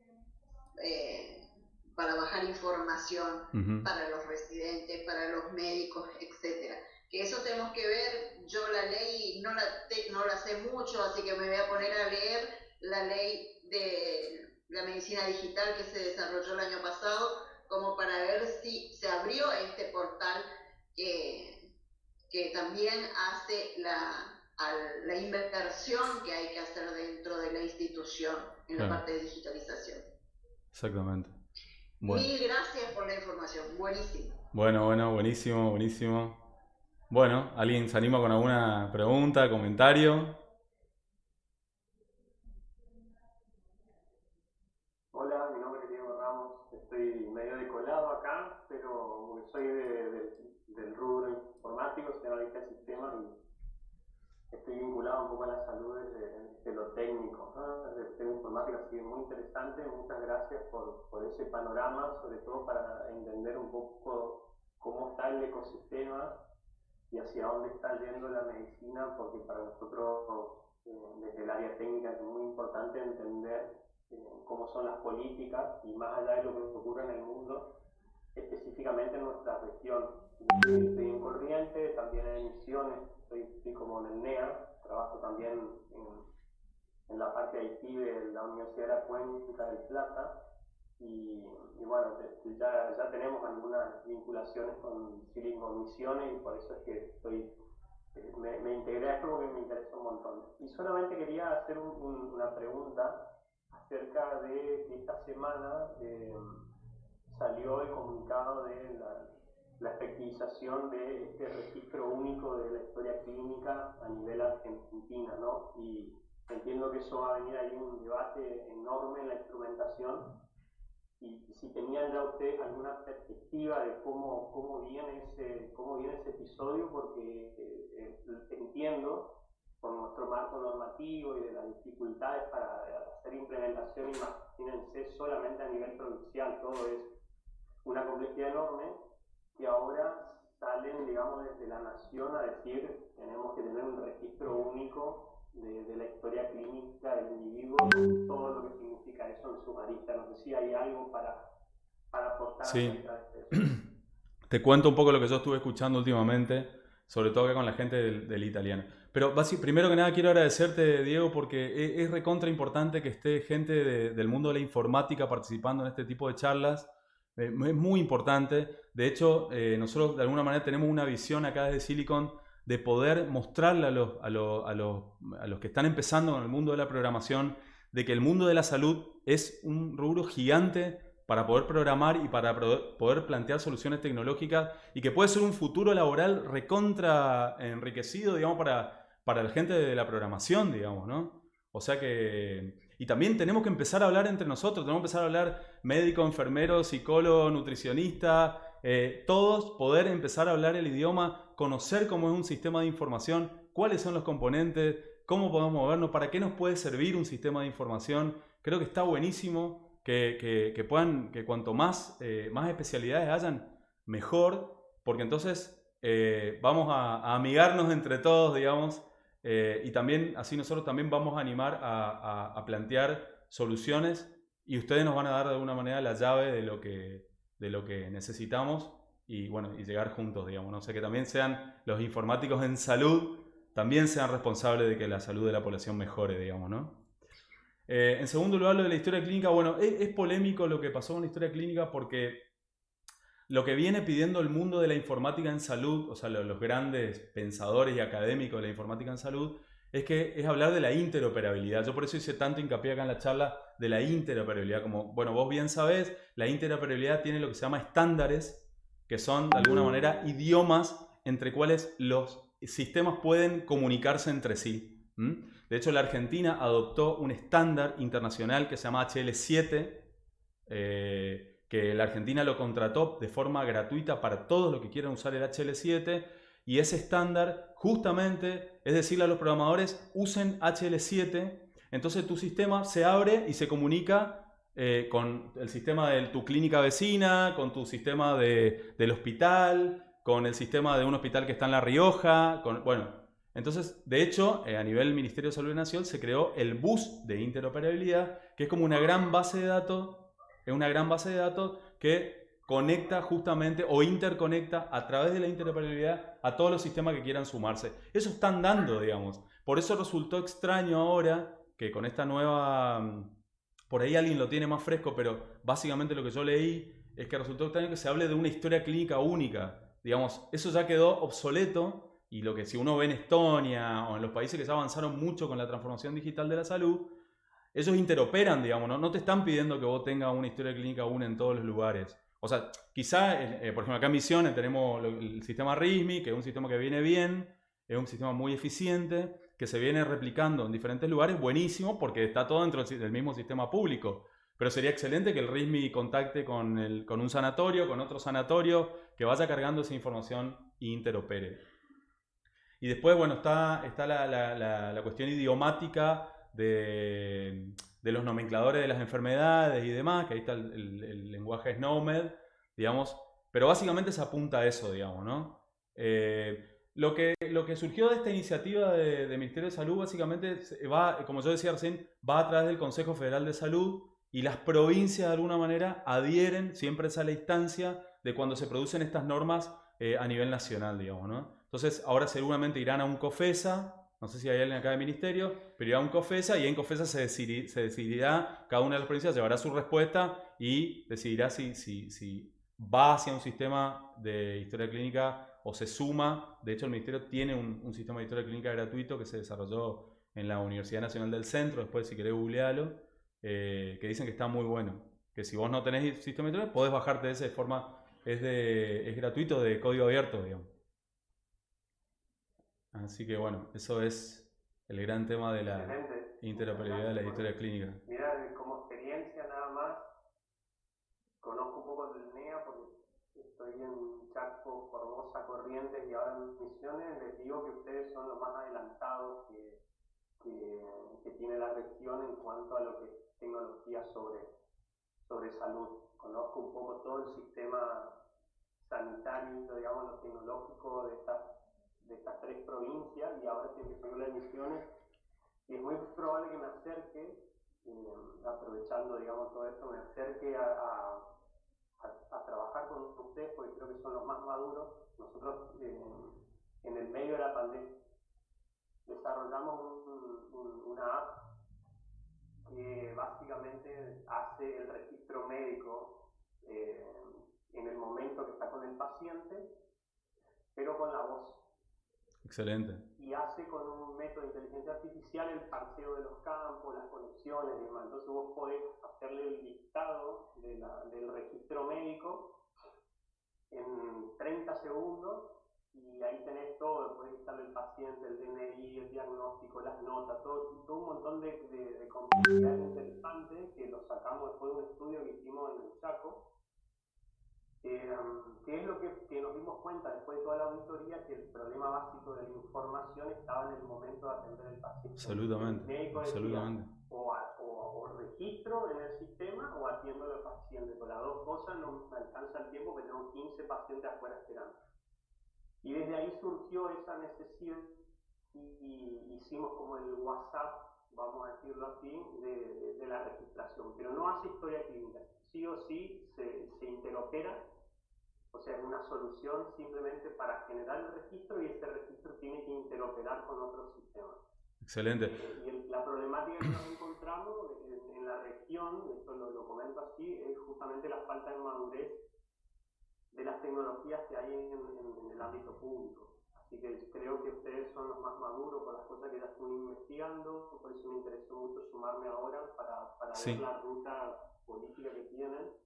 para bajar información Uh -huh. para los residentes, para los médicos, etcétera. Que eso tenemos que ver, yo la ley no la sé mucho, así que me voy a poner a leer la ley de la medicina digital que se desarrolló el año pasado como para ver si se abrió este portal que también hace la inversión que hay que hacer dentro de la institución en la parte de digitalización. Exactamente. Bueno. Mil gracias por la información, buenísimo. Bueno, buenísimo. Bueno, ¿alguien se anima con alguna pregunta, comentario? Hola, mi nombre es Diego Ramos, estoy medio decolado acá, pero soy del rubro informático, soy analista de sistemas y estoy vinculado un poco a la salud de lo técnico, ¿no? El tema informático ha sido muy interesante, muchas gracias por ese panorama, sobre todo para entender un poco cómo está el ecosistema y hacia dónde está yendo la medicina, porque para nosotros desde el área técnica es muy importante entender cómo son las políticas y más allá de lo que ocurre en el mundo, específicamente en nuestra región. Estoy en Corrientes, también en Misiones, estoy como en el NEA, trabajo también en la parte de Haití de la Universidad de la Cuenca del Plata y bueno, ya tenemos algunas vinculaciones con Misiones y por eso es que me integré a esto porque me interesa un montón. Y solamente quería hacer una pregunta acerca de que esta semana salió el comunicado de la efectivización de este registro único de la historia clínica a nivel argentina, ¿no? Y entiendo que eso va a venir ahí un debate enorme en la instrumentación y si tenían ya ustedes alguna perspectiva de cómo viene ese episodio, porque entiendo por nuestro marco normativo y de las dificultades para hacer implementación, imagínense solamente a nivel provincial, todo es una complejidad enorme y ahora salen, digamos, desde la nación a decir tenemos que tener un registro único de la historia clínica del individuo, todo lo que significa eso en su arista. No sé si hay algo para aportar acerca de eso. Te cuento un poco lo que yo estuve escuchando últimamente, sobre todo acá con la gente del italiano. Pero primero que nada quiero agradecerte, Diego, porque es recontra importante que esté gente del mundo de la informática participando en este tipo de charlas. Es muy importante. De hecho, nosotros de alguna manera tenemos una visión acá desde Silicon de poder mostrarle a los que están empezando con el mundo de la programación de que el mundo de la salud es un rubro gigante para poder programar y para poder plantear soluciones tecnológicas y que puede ser un futuro laboral recontra enriquecido, digamos, para la gente de la programación, digamos, ¿no? O sea que... Y también tenemos que empezar a hablar entre nosotros, tenemos que empezar a hablar médico, enfermero, psicólogo, nutricionista, todos poder empezar a hablar el idioma, conocer cómo es un sistema de información, cuáles son los componentes, cómo podemos movernos, para qué nos puede servir un sistema de información. Creo que está buenísimo que cuanto más especialidades hayan, mejor, porque entonces vamos a amigarnos entre todos, digamos, y también así nosotros también vamos a animar a plantear soluciones y ustedes nos van a dar de alguna manera la llave de lo que necesitamos y bueno, y llegar juntos, digamos, ¿no? O sea, que también sean los informáticos en salud, también sean responsables de que la salud de la población mejore, digamos, ¿no? En segundo lugar, lo de la historia clínica, bueno, es polémico lo que pasó con la historia clínica porque lo que viene pidiendo el mundo de la informática en salud, o sea, los grandes pensadores y académicos de la informática en salud, es hablar de la interoperabilidad. Yo por eso hice tanto hincapié acá en la charla de la interoperabilidad. Como, bueno, vos bien sabés, la interoperabilidad tiene lo que se llama estándares, que son de alguna manera idiomas entre cuales los sistemas pueden comunicarse entre sí. De hecho, la Argentina adoptó un estándar internacional que se llama HL7, que la Argentina lo contrató de forma gratuita para todos los que quieran usar el HL7, y ese estándar justamente es decirle a los programadores usen HL7, entonces tu sistema se abre y se comunica con el sistema de tu clínica vecina, con tu sistema del hospital, con el sistema de un hospital que está en La Rioja, bueno. Entonces, de hecho, a nivel Ministerio de Salud Nacional se creó el bus de interoperabilidad, que es como una gran base de datos, que conecta justamente o interconecta a través de la interoperabilidad a todos los sistemas que quieran sumarse. Eso están dando, digamos. Por eso resultó extraño ahora que con esta nueva... Por ahí alguien lo tiene más fresco, pero básicamente lo que yo leí es que resultó extraño que se hable de una historia clínica única. Digamos, eso ya quedó obsoleto y lo que si uno ve en Estonia o en los países que ya avanzaron mucho con la transformación digital de la salud, ellos interoperan, digamos, ¿no? No te están pidiendo que vos tengas una historia clínica una en todos los lugares. O sea, quizá, por ejemplo, acá en Misiones tenemos el sistema RISMI, que es un sistema que viene bien, es un sistema muy eficiente, que se viene replicando en diferentes lugares, buenísimo, porque está todo dentro del mismo sistema público. Pero sería excelente que el RISMI contacte con un sanatorio, con otro sanatorio, que vaya cargando esa información e interopere. Y después, bueno, está la cuestión idiomática de los nomencladores de las enfermedades y demás, que ahí está el lenguaje SNOMED, digamos, pero básicamente se apunta a eso, digamos, ¿no? Lo que surgió de esta iniciativa de Ministerio de Salud básicamente va, como yo decía recién, va a través del Consejo Federal de Salud y las provincias de alguna manera adhieren siempre a la instancia de cuando se producen estas normas a nivel nacional, digamos, ¿no? Entonces ahora seguramente irán a un COFESA, no sé si hay alguien acá del ministerio, pero irá a un COFESA y en COFESA se decidirá, cada una de las provincias llevará su respuesta y decidirá si va hacia un sistema de historia clínica o se suma. De hecho, el ministerio tiene un sistema de historia clínica gratuito que se desarrolló en la Universidad Nacional del Centro, después si querés googlealo, que dicen que está muy bueno. Que si vos no tenés sistema de historia, podés bajarte de esa forma, es gratuito, de código abierto, digamos. Así que bueno, eso es el gran tema de la interoperabilidad de la historia clínica. Mira, como experiencia nada más, conozco un poco del NEA porque estoy en Chaco, Formosa, Corrientes y ahora en Misiones. Les digo que ustedes son los más adelantados que tiene la región en cuanto a lo que es tecnología sobre salud. Conozco un poco todo el sistema sanitario, digamos, lo tecnológico de estas 3 provincias, y ahora estoy empezando las Misiones y es muy probable que me acerque, aprovechando, digamos, todo esto, me acerque a trabajar con ustedes porque creo que son los más maduros. Nosotros en el medio de la pandemia desarrollamos una app que básicamente hace el registro médico en el momento que está con el paciente, pero con la voz. Excelente. Y hace con un método de inteligencia artificial el parseo de los campos, las conexiones y demás. Entonces vos podés hacerle el listado del registro médico en 30 segundos y ahí tenés todo. Podés listarle el paciente, el DNI, el diagnóstico, las notas, todo un montón de complejidades interesantes que lo sacamos después de un estudio que hicimos en el Chaco. Que es lo que nos dimos cuenta después de toda la auditoría, que el problema básico de la información estaba en el momento de atender al paciente. Absolutamente. El médico decía, o registro en el sistema o atiendo al paciente. Con las dos cosas no me alcanza el tiempo porque tengo 15 pacientes afuera esperando. Y desde ahí surgió esa necesidad y hicimos como el WhatsApp, vamos a decirlo así, de la registración. Pero no hace historia clínica. Sí o sí se interopera. O sea, es una solución simplemente para generar el registro y ese registro tiene que interoperar con otros sistemas. Excelente. Y la problemática que nos encontramos en la región, esto lo comento así, es justamente la falta de madurez de las tecnologías que hay en el ámbito público. Así que creo que ustedes son los más maduros por las cosas que ya estuve investigando, por eso me interesó mucho sumarme ahora para sí. ver la ruta política que tienen.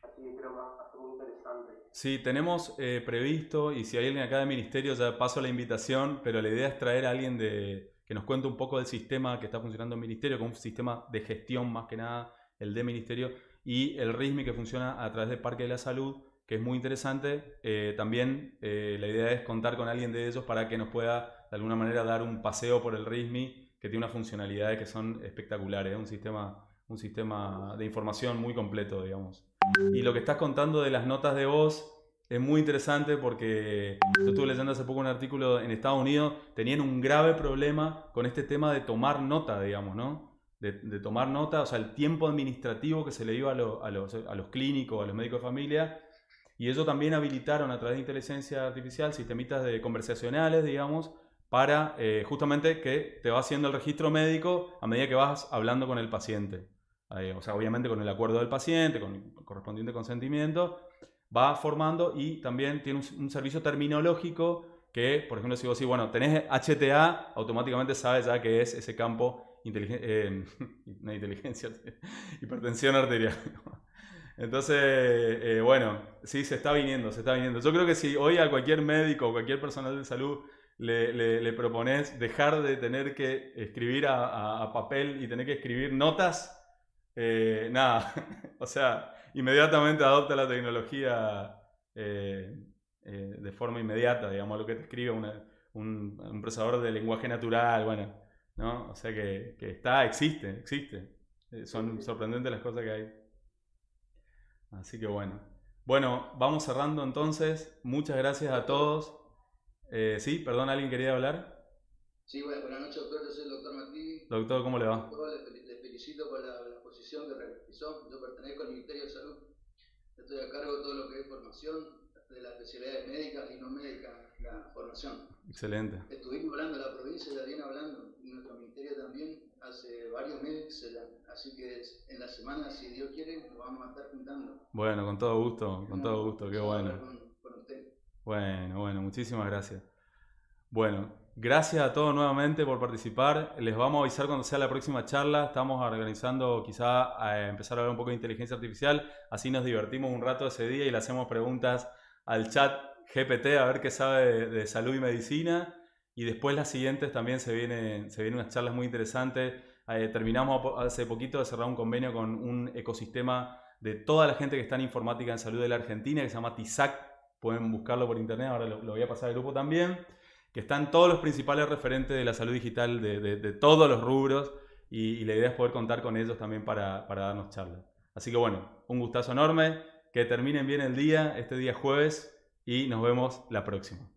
Así que creo que va a ser muy interesante. Sí, tenemos previsto, y si hay alguien acá del ministerio ya paso la invitación, pero la idea es traer a alguien que nos cuente un poco del sistema que está funcionando en el ministerio, con un sistema de gestión más que nada, el de ministerio, y el RISMI que funciona a través del Parque de la Salud, que es muy interesante. También la idea es contar con alguien de ellos para que nos pueda de alguna manera dar un paseo por el RISMI, que tiene unas funcionalidades que son espectaculares, un sistema de información muy completo, digamos. Y lo que estás contando de las notas de voz es muy interesante porque yo estuve leyendo hace poco un artículo en Estados Unidos, tenían un grave problema con este tema de tomar nota, digamos, ¿no? De tomar nota, o sea, el tiempo administrativo que se le iba a los clínicos, a los médicos de familia, y ellos también habilitaron a través de inteligencia artificial sistemitas conversacionales, digamos, para justamente que te va haciendo el registro médico a medida que vas hablando con el paciente. o sea, obviamente con el acuerdo del paciente, con el correspondiente consentimiento, va formando y también tiene un servicio terminológico que, por ejemplo, si vos decís, bueno, tenés HTA, automáticamente sabes ya que es ese campo no inteligencia, hipertensión arterial. Entonces, bueno, sí, se está viniendo, se está viniendo. Yo creo que si hoy a cualquier médico o cualquier personal de salud le propones dejar de tener que escribir a papel y tener que escribir notas, nada, o sea, inmediatamente adopta la tecnología de forma inmediata, digamos, lo que te escribe un procesador de lenguaje natural, bueno, ¿no? O sea que existe. Son sorprendentes las cosas que hay. Así que bueno. Bueno, vamos cerrando entonces. Muchas gracias a todos. Sí, perdón, ¿alguien quería hablar? Sí, bueno, buenas noches, doctor. Yo soy el doctor Martí. Doctor, ¿cómo le va? Les felicito por la exposición que realizó. Yo pertenezco al Ministerio de Salud. Estoy a cargo de todo lo que es formación de las especialidades médicas y no médicas, la formación. Excelente. Estuvimos hablando, la provincia ya viene hablando, y nuestro ministerio también, hace varios meses ya. Así que en la semana, si Dios quiere, nos vamos a estar juntando. Bueno, con todo gusto, qué bueno. Con usted. Bueno, muchísimas gracias. Bueno, gracias a todos nuevamente por participar. Les vamos a avisar cuando sea la próxima charla. Estamos organizando quizá a empezar a hablar un poco de inteligencia artificial. Así nos divertimos un rato ese día y le hacemos preguntas al chat GPT a ver qué sabe de salud y medicina. Y después las siguientes también se vienen unas charlas muy interesantes. Terminamos hace poquito de cerrar un convenio con un ecosistema de toda la gente que está en informática en salud de la Argentina, que se llama TISAC. Pueden buscarlo por internet, ahora lo voy a pasar al grupo también. Que están todos los principales referentes de la salud digital de todos los rubros y la idea es poder contar con ellos también para darnos charlas. Así que bueno, un gustazo enorme, que terminen bien el día, este día jueves, y nos vemos la próxima.